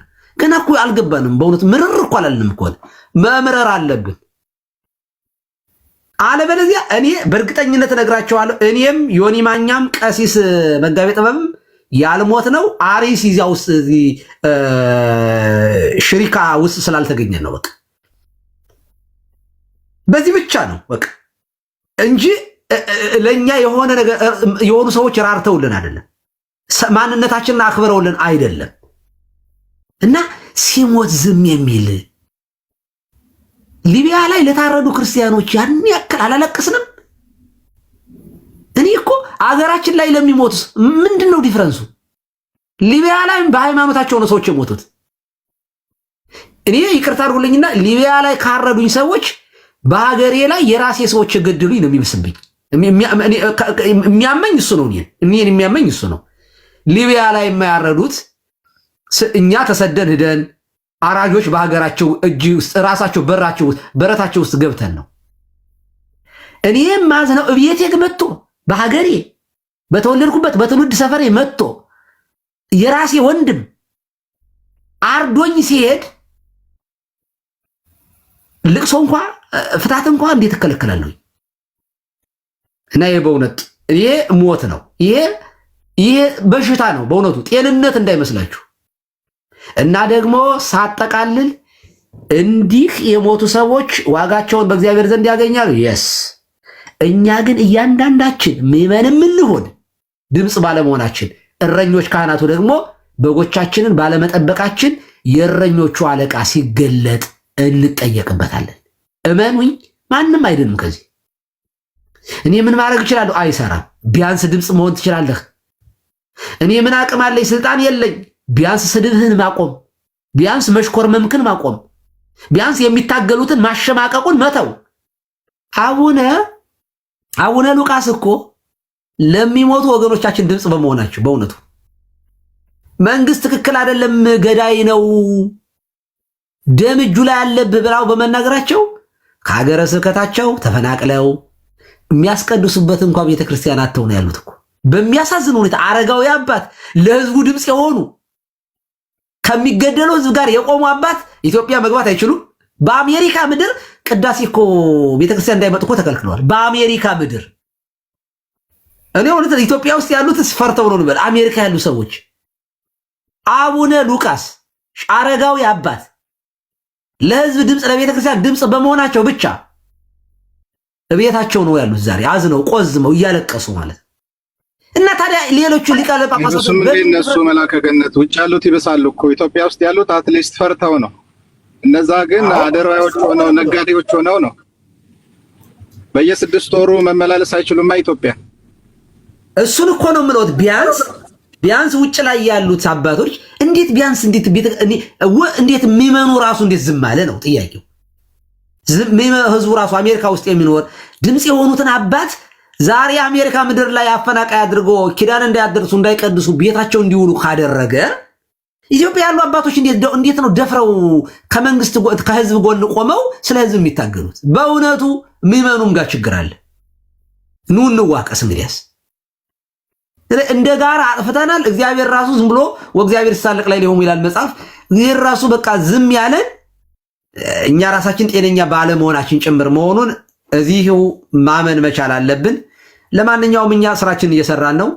እኮ አልገባንም። በእውነት ምርር እኮ አላልንም እኮ። መምረር አለብን። አለበለዚያ እኔ በእርግጠኝነት እነግራቸዋለሁ። እኔም ዮኒ ማኛም ቀሲስ መጋቤ ጥበብም ያልሞት ነው አሪስ ይዛ ውስጥ ሽሪካ ውስጥ ስላልተገኘ ነው። በቃ በዚህ ብቻ ነው በቃ እንጂ ለኛ የሆነ ነገር የሆኑ ሰዎች ራርተውልን አይደለም፣ ማንነታችንን አክብረውልን አይደለም። እና ሲሞት ዝም የሚል ሊቢያ ላይ ለታረዱ ክርስቲያኖች ያን ያክል አላለቀስንም? እኔ እኮ አገራችን ላይ ለሚሞቱስ ምንድነው ዲፈረንሱ? ሊቢያ ላይ በሃይማኖታቸው ነው ሰዎች የሞቱት። እኔ ይቅርታ አድርጉልኝና ሊቢያ ላይ ካረዱኝ ሰዎች በሀገሬ ላይ የራሴ ሰዎች የገደሉኝ ነው የሚመስልብኝ። የሚያመኝ እሱ ነው። እኔን የሚያመኝ እሱ ነው። ሊቢያ ላይ የማያረዱት እኛ ተሰደን ሄደን አራጆች በሀገራቸው እጅ ውስጥ ራሳቸው በረታቸው ውስጥ ገብተን ነው። እኔም ማዝነው እቤቴ መጥቶ በሀገሬ በተወለድኩበት በትውልድ ሰፈሬ መጥቶ የራሴ ወንድም አርዶኝ ሲሄድ ልቅሶ እንኳ ፍታት እንኳ እንዴት እከለከላለሁ? እና ይሄ በእውነት ይሄ ሞት ነው። ይሄ በሽታ ነው በእውነቱ፣ ጤንነት እንዳይመስላችሁ። እና ደግሞ ሳጠቃልል እንዲህ የሞቱ ሰዎች ዋጋቸውን በእግዚአብሔር ዘንድ ያገኛሉ። የስ እኛ ግን እያንዳንዳችን ምዕመንም እንሆን ድምፅ ባለመሆናችን፣ እረኞች ካህናቱ ደግሞ በጎቻችንን ባለመጠበቃችን የእረኞቹ አለቃ ሲገለጥ እንጠየቅበታለን። እመኑኝ ማንም አይድንም ከዚህ። እኔ ምን ማድረግ እችላለሁ? አይሰራም። ቢያንስ ድምፅ መሆን ትችላለህ። እኔ ምን አቅም አለኝ? ስልጣን የለኝ። ቢያንስ ስድብህን ማቆም፣ ቢያንስ መሽኮርመምክን ማቆም፣ ቢያንስ የሚታገሉትን ማሸማቀቁን መተው። አቡነ ሉቃስ እኮ ለሚሞቱ ወገኖቻችን ድምፅ በመሆናቸው በእውነቱ መንግስት ትክክል አይደለም፣ ገዳይ ነው፣ ደም እጁ ላይ አለብህ ብላው በመናገራቸው ከሀገረ ስብከታቸው ተፈናቅለው የሚያስቀድሱበት እንኳን ቤተክርስቲያን አተው ነው ያሉት እኮ። በሚያሳዝን ሁኔታ አረጋዊ አባት ለህዝቡ ድምፅ የሆኑ ከሚገደለው ህዝብ ጋር የቆሙ አባት ኢትዮጵያ መግባት አይችሉም። በአሜሪካ ምድር ቅዳሴ እኮ ቤተክርስቲያን እንዳይመጡ እኮ ተከልክለዋል። በአሜሪካ ምድር እኔ እውነት ኢትዮጵያ ውስጥ ያሉት ፈርተው ነው ልበል። አሜሪካ ያሉ ሰዎች አቡነ ሉቃስ አረጋዊ አባት ለህዝብ ድምፅ ለቤተክርስቲያን ድምፅ በመሆናቸው ብቻ እቤታቸው ነው ያሉት። ዛሬ አዝነው ቆዝመው እያለቀሱ ማለት እና ታዲያ ሌሎቹ ሊቃነ ጳጳሳት እነሱ መላከ ገነት ውጭ ያሉት ይበሳሉ እኮ። ኢትዮጵያ ውስጥ ያሉት አትሊስት ፈርተው ነው። እነዛ ግን አደራዮች ሆነው ነጋዴዎች ሆነው ነው። በየ6 ወሩ መመላለስ አይችሉም ኢትዮጵያ። እሱን እኮ ነው የምለው። ቢያንስ ውጭ ላይ ያሉት አባቶች እንዴት ቢያንስ እንዴት የሚመኑ ራሱ እንዴት ዝም አለ ነው ጥያቄው። ህዝቡ ራሱ አሜሪካ ውስጥ የሚኖር ድምፅ የሆኑትን አባት ዛሬ አሜሪካ ምድር ላይ አፈናቃይ አድርጎ ኪዳን እንዳያደርሱ እንዳይቀድሱ ቤታቸው እንዲውሉ ካደረገ ኢትዮጵያ ያሉ አባቶች እንዴት ነው ደፍረው ከመንግስት ከህዝብ ጎን ቆመው ስለ ህዝብ የሚታገሉት? በእውነቱ የሚመኑም ጋር ችግር አለ። ኑ እንዋቀስ። እንግዲያስ እንደ ጋር አጥፍተናል። እግዚአብሔር ራሱ ዝም ብሎ ወእግዚአብሔር ሲሳለቅ ላይ ሊሆኑ ይላል መጽሐፍ። እግዚአብሔር ራሱ በቃ ዝም ያለን እኛ ራሳችን ጤነኛ ባለመሆናችን ጭምር መሆኑን እዚህው ማመን መቻል አለብን። ለማንኛውም እኛ ስራችን እየሰራን ነው።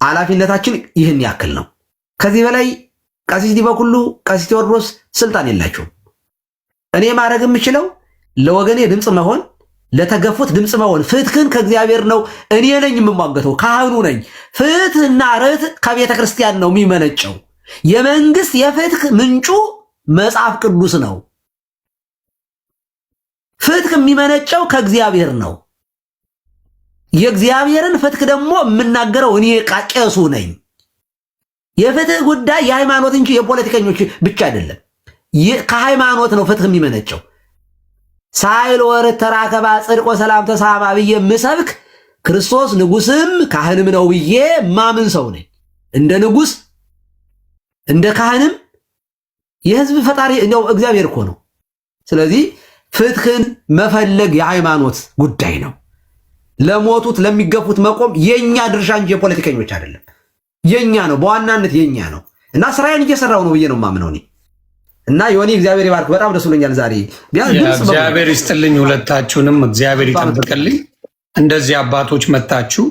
ኃላፊነታችን ይህን ያክል ነው። ከዚህ በላይ ቀሲስ ዲበኩሉ ቀሲስ ቴዎድሮስ ስልጣን የላቸውም። እኔ ማድረግ የምችለው ለወገኔ ድምፅ መሆን፣ ለተገፉት ድምፅ መሆን። ፍትህን ከእግዚአብሔር ነው። እኔ ነኝ የምሟገተው፣ ካህኑ ነኝ። ፍትህና ርትዕ ከቤተ ክርስቲያን ነው የሚመነጨው። የመንግስት የፍትህ ምንጩ መጽሐፍ ቅዱስ ነው። ፍትህ የሚመነጨው ከእግዚአብሔር ነው። የእግዚአብሔርን ፍትህ ደግሞ የምናገረው እኔ ቄሱ ነኝ። የፍትህ ጉዳይ የሃይማኖት እንጂ የፖለቲከኞች ብቻ አይደለም። ከሃይማኖት ነው ፍትህ የሚመነጨው። ሳይል ወርት ተራከባ ጽድቆ ሰላም ተሳማ ብዬ የምሰብክ ክርስቶስ ንጉስም ካህንም ነው ብዬ ማምን ሰው ነኝ። እንደ ንጉስ እንደ ካህንም የህዝብ ፈጣሪ ነው እግዚአብሔር እኮ ነው። ስለዚህ ፍትህን መፈለግ የሃይማኖት ጉዳይ ነው። ለሞቱት ለሚገፉት መቆም የኛ ድርሻ እንጂ የፖለቲከኞች አይደለም። የኛ ነው፣ በዋናነት የኛ ነው እና ስራዬን እየሰራው ነው ብዬ ነው የማምነው እኔ። እና ዮኒ እግዚአብሔር ይባርክ። በጣም ደስ ብሎኛል ዛሬ። እግዚአብሔር ይስጥልኝ፣ ሁለታችሁንም እግዚአብሔር ይጠብቅልኝ። እንደዚህ አባቶች መታችሁ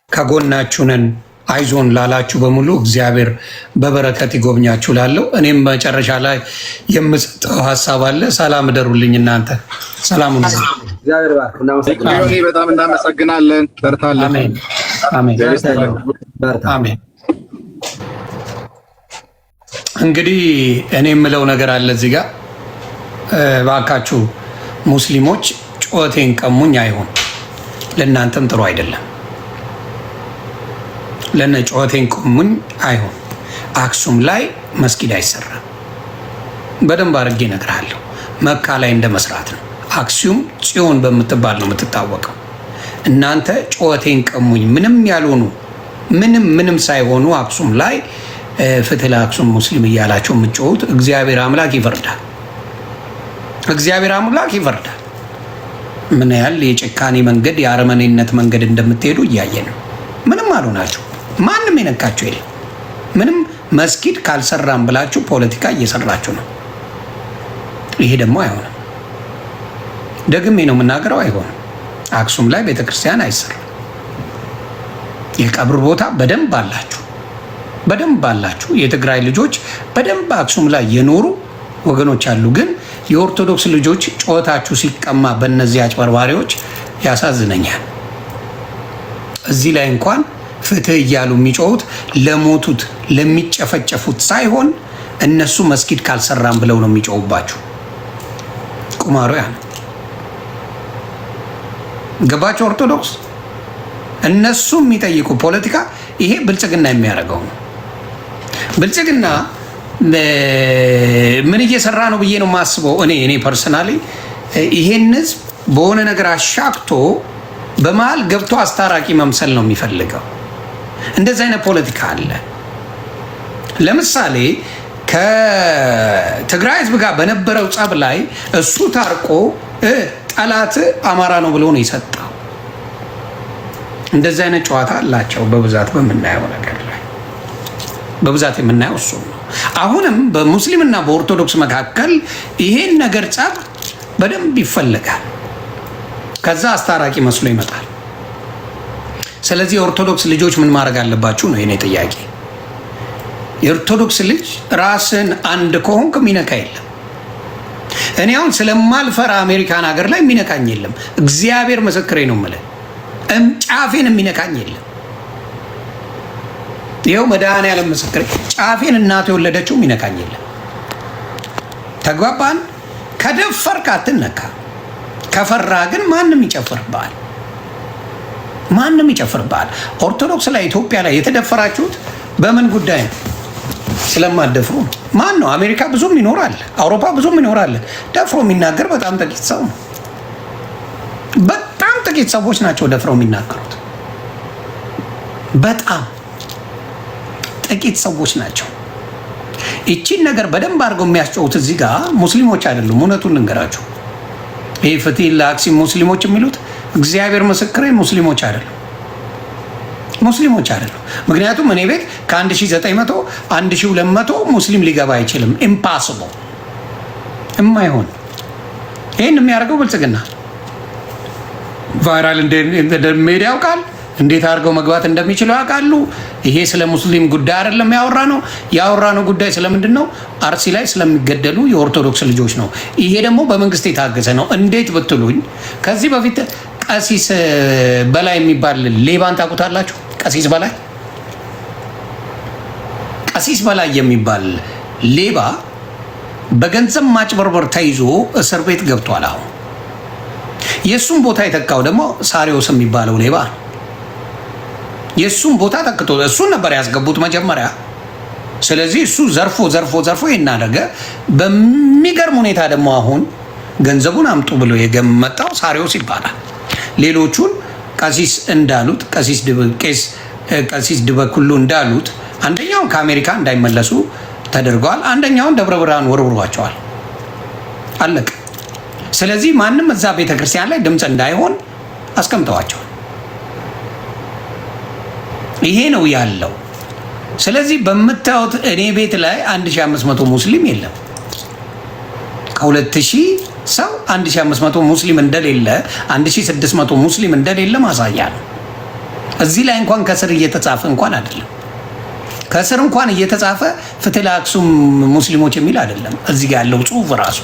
ከጎናችሁ ነን አይዞን ላላችሁ በሙሉ እግዚአብሔር በበረከት ይጎብኛችሁ ላለው እኔም መጨረሻ ላይ የምሰጠው ሀሳብ አለ። ሰላም እደሩልኝ እናንተ ሰላም ነው። እግዚአብሔር ባርክ። እናመሰግናለን። በጣም እናመሰግናለን። በርታለን። አሜን አሜን አሜን። እንግዲህ እኔ የምለው ነገር አለ እዚህ ጋር እባካችሁ ሙስሊሞች ጩኸቴን ቀሙኝ አይሆን፣ ለእናንተም ጥሩ አይደለም። ለነ ጩኸቴን ቀሙኝ አይሆን። አክሱም ላይ መስጊድ አይሰራም። በደንብ አድርጌ እነግርሃለሁ። መካ ላይ እንደ መስራት ነው። አክሱም ጽዮን በምትባል ነው የምትታወቀው። እናንተ ጩኸቴን ቀሙኝ ምንም ያልሆኑ ምንም ሳይሆኑ አክሱም ላይ ፍትህ ለአክሱም ሙስሊም እያላቸው የምትጮሁት እግዚአብሔር አምላክ ይፈርዳል። እግዚአብሔር አምላክ ይፈርዳል። ምን ያህል የጭካኔ መንገድ የአረመኔነት መንገድ እንደምትሄዱ እያየ ነው። ምንም አልሆናችሁ፣ ማንም የነካችሁ የለም። ምንም መስጊድ ካልሰራም ብላችሁ ፖለቲካ እየሰራችሁ ነው። ይሄ ደግሞ አይሆንም። ደግሜ ነው የምናገረው፣ አይሆንም። አክሱም ላይ ቤተክርስቲያን አይሰራም። የቀብር ቦታ በደንብ አላችሁ፣ በደንብ አላችሁ። የትግራይ ልጆች በደንብ አክሱም ላይ የኖሩ ወገኖች አሉ። ግን የኦርቶዶክስ ልጆች ጩኸታችሁ ሲቀማ በእነዚህ አጭበርባሪዎች ያሳዝነኛል። እዚህ ላይ እንኳን ፍትህ እያሉ የሚጮሁት ለሞቱት ለሚጨፈጨፉት ሳይሆን እነሱ መስጊድ ካልሰራም ብለው ነው የሚጮሁባችሁ። ቁማሩ ያ ነው። ገባችሁ? ኦርቶዶክስ እነሱ የሚጠይቁ ፖለቲካ ይሄ ብልጽግና የሚያደርገው ነው። ብልጽግና ምን እየሰራ ነው ብዬ ነው የማስበው። እኔ ፐርሰናሊ ይሄን ህዝብ በሆነ ነገር አሻክቶ በመሀል ገብቶ አስታራቂ መምሰል ነው የሚፈልገው። እንደዚህ አይነት ፖለቲካ አለ። ለምሳሌ ከትግራይ ህዝብ ጋር በነበረው ጸብ ላይ እሱ ታርቆ ጠላት አማራ ነው ብሎ ነው የሰጠው። እንደዚህ አይነት ጨዋታ አላቸው በብዛት በምናየው ነገር ላይ በብዛት የምናየው እሱ ነው። አሁንም በሙስሊምና በኦርቶዶክስ መካከል ይሄን ነገር ጸብ በደንብ ይፈለጋል። ከዛ አስታራቂ መስሎ ይመጣል። ስለዚህ የኦርቶዶክስ ልጆች ምን ማድረግ አለባችሁ ነው የኔ ጥያቄ። የኦርቶዶክስ ልጅ ራስን አንድ ከሆንክ የሚነካ የለም። እኔ አሁን ስለማልፈራ አሜሪካን ሀገር ላይ የሚነካኝ የለም። እግዚአብሔር ምስክሬ ነው የምልህ፣ ጫፌን የሚነካኝ የለም። ይኸው መድኃኒዓለም ምስክሬ፣ ጫፌን እናቱ የወለደችው የሚነካኝ የለም። ተግባባን? ከደፈርክ አትነካ። ከፈራ ግን ማንም ይጨፍርብሃል፣ ማንም ይጨፍርብሃል። ኦርቶዶክስ ላይ ኢትዮጵያ ላይ የተደፈራችሁት በምን ጉዳይ ነው? ስለማደፍሩ ነው። ማን ነው? አሜሪካ ብዙም ይኖራል፣ አውሮፓ ብዙም ይኖራል። ደፍሮ የሚናገር በጣም ጥቂት ሰው ነው። በጣም ጥቂት ሰዎች ናቸው ደፍረው የሚናገሩት። በጣም ጥቂት ሰዎች ናቸው። ይቺን ነገር በደንብ አድርገው የሚያስጨውት እዚህ ጋር ሙስሊሞች አይደሉም። እውነቱን ልንገራችሁ፣ ይህ ፍትህ ለአክሱም ሙስሊሞች የሚሉት እግዚአብሔር ምስክሬ ሙስሊሞች አይደሉም፣ ሙስሊሞች አይደሉም። ምክንያቱም እኔ ቤት ከ1900 1200 ሙስሊም ሊገባ አይችልም። ኢምፓስብል፣ የማይሆን። ይህን የሚያደርገው ብልጽግና ቫይራል እንደሚሄድ ያውቃል። እንዴት አድርገው መግባት እንደሚችሉ ያውቃሉ። ይሄ ስለ ሙስሊም ጉዳይ አይደለም ያወራ ነው ጉዳይ ስለምንድን ነው? አርሲ ላይ ስለሚገደሉ የኦርቶዶክስ ልጆች ነው። ይሄ ደግሞ በመንግስት የታገዘ ነው። እንዴት ብትሉኝ ከዚህ በፊት ቀሲስ በላይ የሚባል ሌባን ታውቁታላችሁ? ቀሲስ በላይ የሚባል ሌባ በገንዘብ ማጭበርበር ተይዞ እስር ቤት ገብቷል። አሁን የእሱም ቦታ የተካው ደግሞ ሳሪዎስ የሚባለው ሌባ ነው። የእሱም ቦታ ተክቶ እሱን ነበር ያስገቡት መጀመሪያ። ስለዚህ እሱ ዘርፎ ይናደረገ። በሚገርም ሁኔታ ደግሞ አሁን ገንዘቡን አምጡ ብሎ የገመጣው ሳሪዎስ ይባላል። ሌሎቹን ቀሲስ እንዳሉት ቀሲስ ድበኩሉ እንዳሉት አንደኛውን ከአሜሪካ እንዳይመለሱ ተደርገዋል። አንደኛውን ደብረ ብርሃን ወርውሯቸዋል። አለቀ። ስለዚህ ማንም እዛ ቤተክርስቲያን ላይ ድምፅ እንዳይሆን አስቀምጠዋቸዋል። ይሄ ነው ያለው። ስለዚህ በምታዩት እኔ ቤት ላይ 1500 ሙስሊም የለም። ከ2000 ሰው 1500 ሙስሊም እንደሌለ 1600 ሙስሊም እንደሌለ ማሳያ ነው። እዚህ ላይ እንኳን ከስር እየተጻፈ እንኳን አይደለም፣ ከስር እንኳን እየተጻፈ ፍትህ ለአክሱም ሙስሊሞች የሚል አይደለም። እዚህ ጋር ያለው ጽሁፍ ራሱ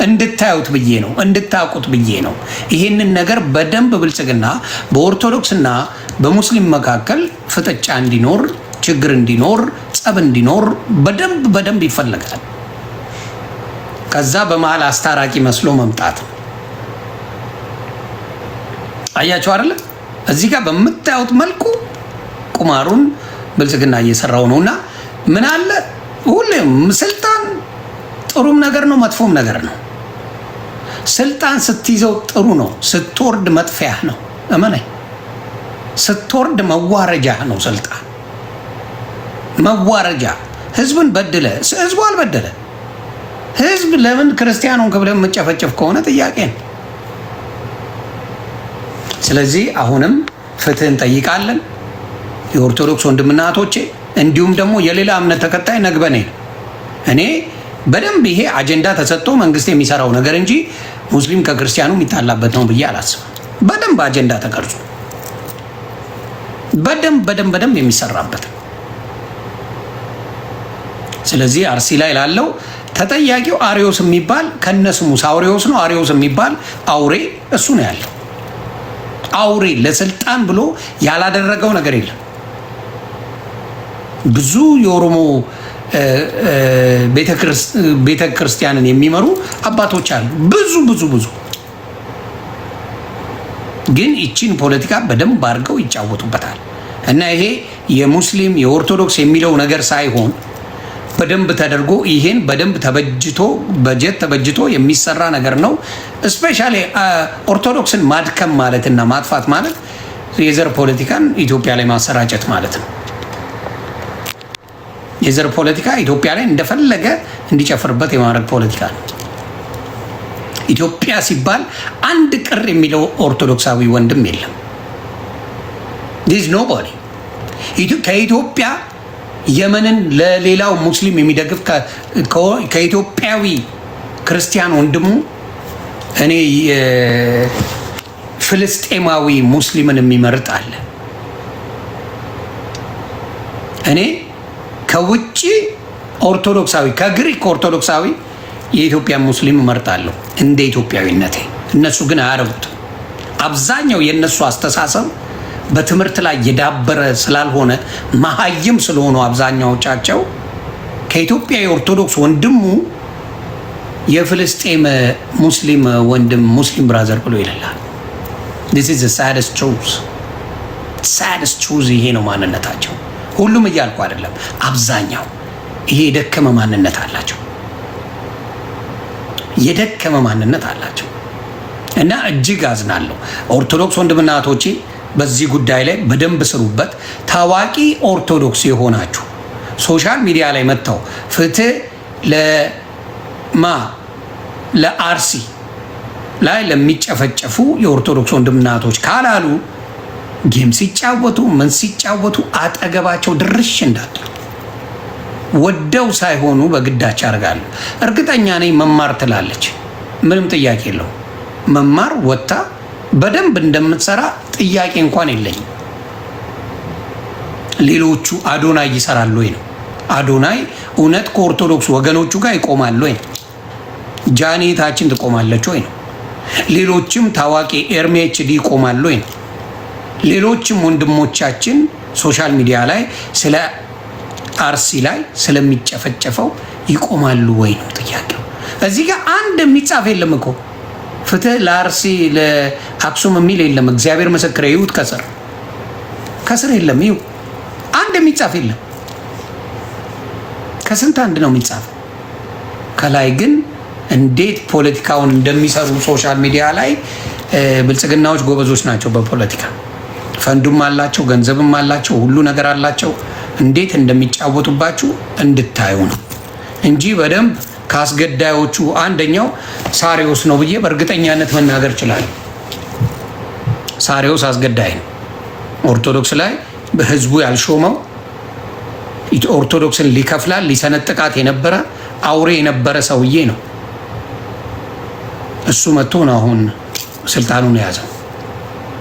እንድታዩት ብዬ ነው፣ እንድታውቁት ብዬ ነው። ይህንን ነገር በደንብ ብልጽግና በኦርቶዶክስና በሙስሊም መካከል ፍጥጫ እንዲኖር፣ ችግር እንዲኖር፣ ጸብ እንዲኖር በደንብ ይፈለጋል። ከዛ በመሃል አስታራቂ መስሎ መምጣት ነው። አያችሁ አይደለ? እዚህ ጋር በምታዩት መልኩ ቁማሩን ብልጽግና እየሰራው ነውና ምን አለ ሁሌም ስልጣን ጥሩም ነገር ነው፣ መጥፎም ነገር ነው። ስልጣን ስትይዘው ጥሩ ነው፣ ስትወርድ መጥፊያህ ነው። እመነኝ፣ ስትወርድ መዋረጃህ ነው። ስልጣን መዋረጃ። ህዝብን በድለ፣ ህዝቡ አልበደለ። ህዝብ ለምን ክርስቲያኑን ክብለ መጨፈጨፍ ከሆነ ጥያቄ ነው። ስለዚህ አሁንም ፍትህ እንጠይቃለን። የኦርቶዶክስ ወንድምና እህቶቼ እንዲሁም ደግሞ የሌላ እምነት ተከታይ ነግበኔ ነው። እኔ በደንብ ይሄ አጀንዳ ተሰጥቶ መንግስት የሚሰራው ነገር እንጂ ሙስሊም ከክርስቲያኑ የሚጣላበት ነው ብዬ አላስብም። በደንብ አጀንዳ ተቀርጾ በደንብ የሚሰራበት። ስለዚህ አርሲ ላይ ላለው ተጠያቂው አሪዮስ የሚባል ከነስሙ ሳውሪዮስ ነው። አሪዮስ የሚባል አውሬ እሱ ነው ያለው። አውሬ ለስልጣን ብሎ ያላደረገው ነገር የለም። ብዙ የኦሮሞ ቤተ ክርስቲያንን የሚመሩ አባቶች አሉ። ብዙ ግን ይቺን ፖለቲካ በደንብ አድርገው ይጫወቱበታል። እና ይሄ የሙስሊም የኦርቶዶክስ የሚለው ነገር ሳይሆን በደንብ ተደርጎ ይሄን በደንብ ተበጅቶ በጀት ተበጅቶ የሚሰራ ነገር ነው። ስፔሻሊ ኦርቶዶክስን ማድከም ማለትና ማጥፋት ማለት የዘር ፖለቲካን ኢትዮጵያ ላይ ማሰራጨት ማለት ነው። የዘር ፖለቲካ ኢትዮጵያ ላይ እንደፈለገ እንዲጨፍርበት የማድረግ ፖለቲካ ነው። ኢትዮጵያ ሲባል አንድ ቅር የሚለው ኦርቶዶክሳዊ ወንድም የለም። ዲስ ኖቦዲ ከኢትዮጵያ የመንን ለሌላው ሙስሊም የሚደግፍ ከኢትዮጵያዊ ክርስቲያን ወንድሙ እኔ ፍልስጤማዊ ሙስሊምን የሚመርጥ አለ። እኔ ከውጭ ኦርቶዶክሳዊ ከግሪክ ኦርቶዶክሳዊ የኢትዮጵያ ሙስሊም እመርጣለሁ እንደ ኢትዮጵያዊነቴ። እነሱ ግን አያረጉትም። አብዛኛው የነሱ አስተሳሰብ በትምህርት ላይ የዳበረ ስላልሆነ መሀይም ስለሆኑ አብዛኛዎቻቸው ከኢትዮጵያ የኦርቶዶክስ ወንድሙ የፍልስጤም ሙስሊም ወንድም ሙስሊም ብራዘር ብሎ ይላል። this is the saddest truth ይሄ ነው ማንነታቸው። ሁሉም እያልኩ አይደለም፣ አብዛኛው ይሄ የደከመ ማንነት አላቸው። የደከመ ማንነት አላቸው እና እጅግ አዝናለሁ። ኦርቶዶክስ ወንድምና እህቶቼ በዚህ ጉዳይ ላይ በደንብ ስሩበት። ታዋቂ ኦርቶዶክስ የሆናችሁ ሶሻል ሚዲያ ላይ መጥተው ፍትህ ለአርሲ ላይ ለሚጨፈጨፉ የኦርቶዶክስ ወንድምና እህቶች ካላሉ ጌም ሲጫወቱ ምን ሲጫወቱ አጠገባቸው ድርሽ እንዳትሉ። ወደው ሳይሆኑ በግዳች ያደርጋሉ። እርግጠኛ ነኝ መማር ትላለች፣ ምንም ጥያቄ የለው። መማር ወጥታ በደንብ እንደምትሰራ ጥያቄ እንኳን የለኝም። ሌሎቹ አዶናይ ይሰራሉ ወይ ነው? አዶናይ እውነት ከኦርቶዶክስ ወገኖቹ ጋር ይቆማሉ ወይ ነው? ጃኔታችን ትቆማለች ወይ ነው? ሌሎችም ታዋቂ ኤርሜችዲ ይቆማሉ ወይ ነው? ሌሎችም ወንድሞቻችን ሶሻል ሚዲያ ላይ ስለ አርሲ ላይ ስለሚጨፈጨፈው ይቆማሉ ወይ ነው ጥያቄው። እዚህ ጋር አንድ የሚጻፍ የለም እኮ ፍትህ ለአርሲ ለአክሱም የሚል የለም። እግዚአብሔር መሰክረ ይሁት ከስር የለም። ይሁ አንድ የሚጻፍ የለም። ከስንት አንድ ነው የሚጻፍ። ከላይ ግን እንዴት ፖለቲካውን እንደሚሰሩ ሶሻል ሚዲያ ላይ ብልጽግናዎች ጎበዞች ናቸው። በፖለቲካ ፈንዱም አላቸው፣ ገንዘብም አላቸው፣ ሁሉ ነገር አላቸው። እንዴት እንደሚጫወቱባችሁ እንድታዩ ነው እንጂ በደንብ ከአስገዳዮቹ አንደኛው ሳሪዮስ ነው ብዬ በእርግጠኛነት መናገር እችላለሁ። ሳሪዮስ አስገዳይ ነው። ኦርቶዶክስ ላይ በህዝቡ ያልሾመው ኦርቶዶክስን ሊከፍላል ሊሰነጥቃት የነበረ አውሬ የነበረ ሰውዬ ነው። እሱ መጥቶ ነው አሁን ስልጣኑን የያዘው።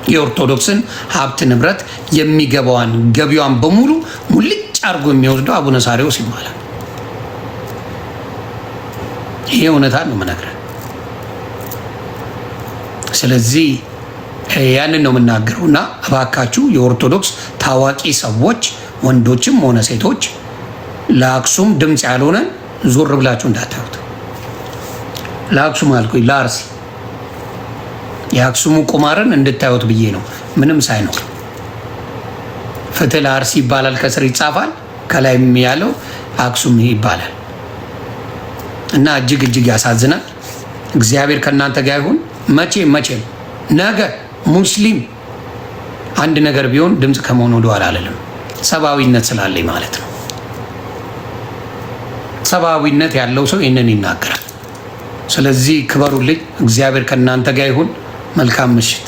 የኦርቶዶክስን ሀብት ንብረት የሚገባዋን ገቢዋን በሙሉ ሙልጭ አድርጎ የሚወስደው አቡነ ሳሪዎስ ይባላል። ይሄ እውነታን ነው የምነግርህ። ስለዚህ ያንን ነው የምናገረው እና እባካችሁ የኦርቶዶክስ ታዋቂ ሰዎች ወንዶችም ሆነ ሴቶች ለአክሱም ድምፅ ያልሆነን ዞር ብላችሁ እንዳታዩት። ለአክሱም አልኩኝ ለአርሲ የአክሱሙ ቁማርን እንድታዩት ብዬ ነው። ምንም ሳይኖር ፍትህ ለአርሲ ይባላል፣ ከስር ይጻፋል፣ ከላይም ያለው አክሱም ይባላል እና እጅግ እጅግ ያሳዝናል። እግዚአብሔር ከእናንተ ጋር ይሁን። መቼም ነገ ሙስሊም አንድ ነገር ቢሆን ድምፅ ከመሆን ወደኋላ አልልም። ሰብአዊነት ስላለኝ ማለት ነው። ሰብአዊነት ያለው ሰው ይህንን ይናገራል። ስለዚህ ክበሩልኝ። እግዚአብሔር ከእናንተ ጋር ይሁን። መልካም ምሽት።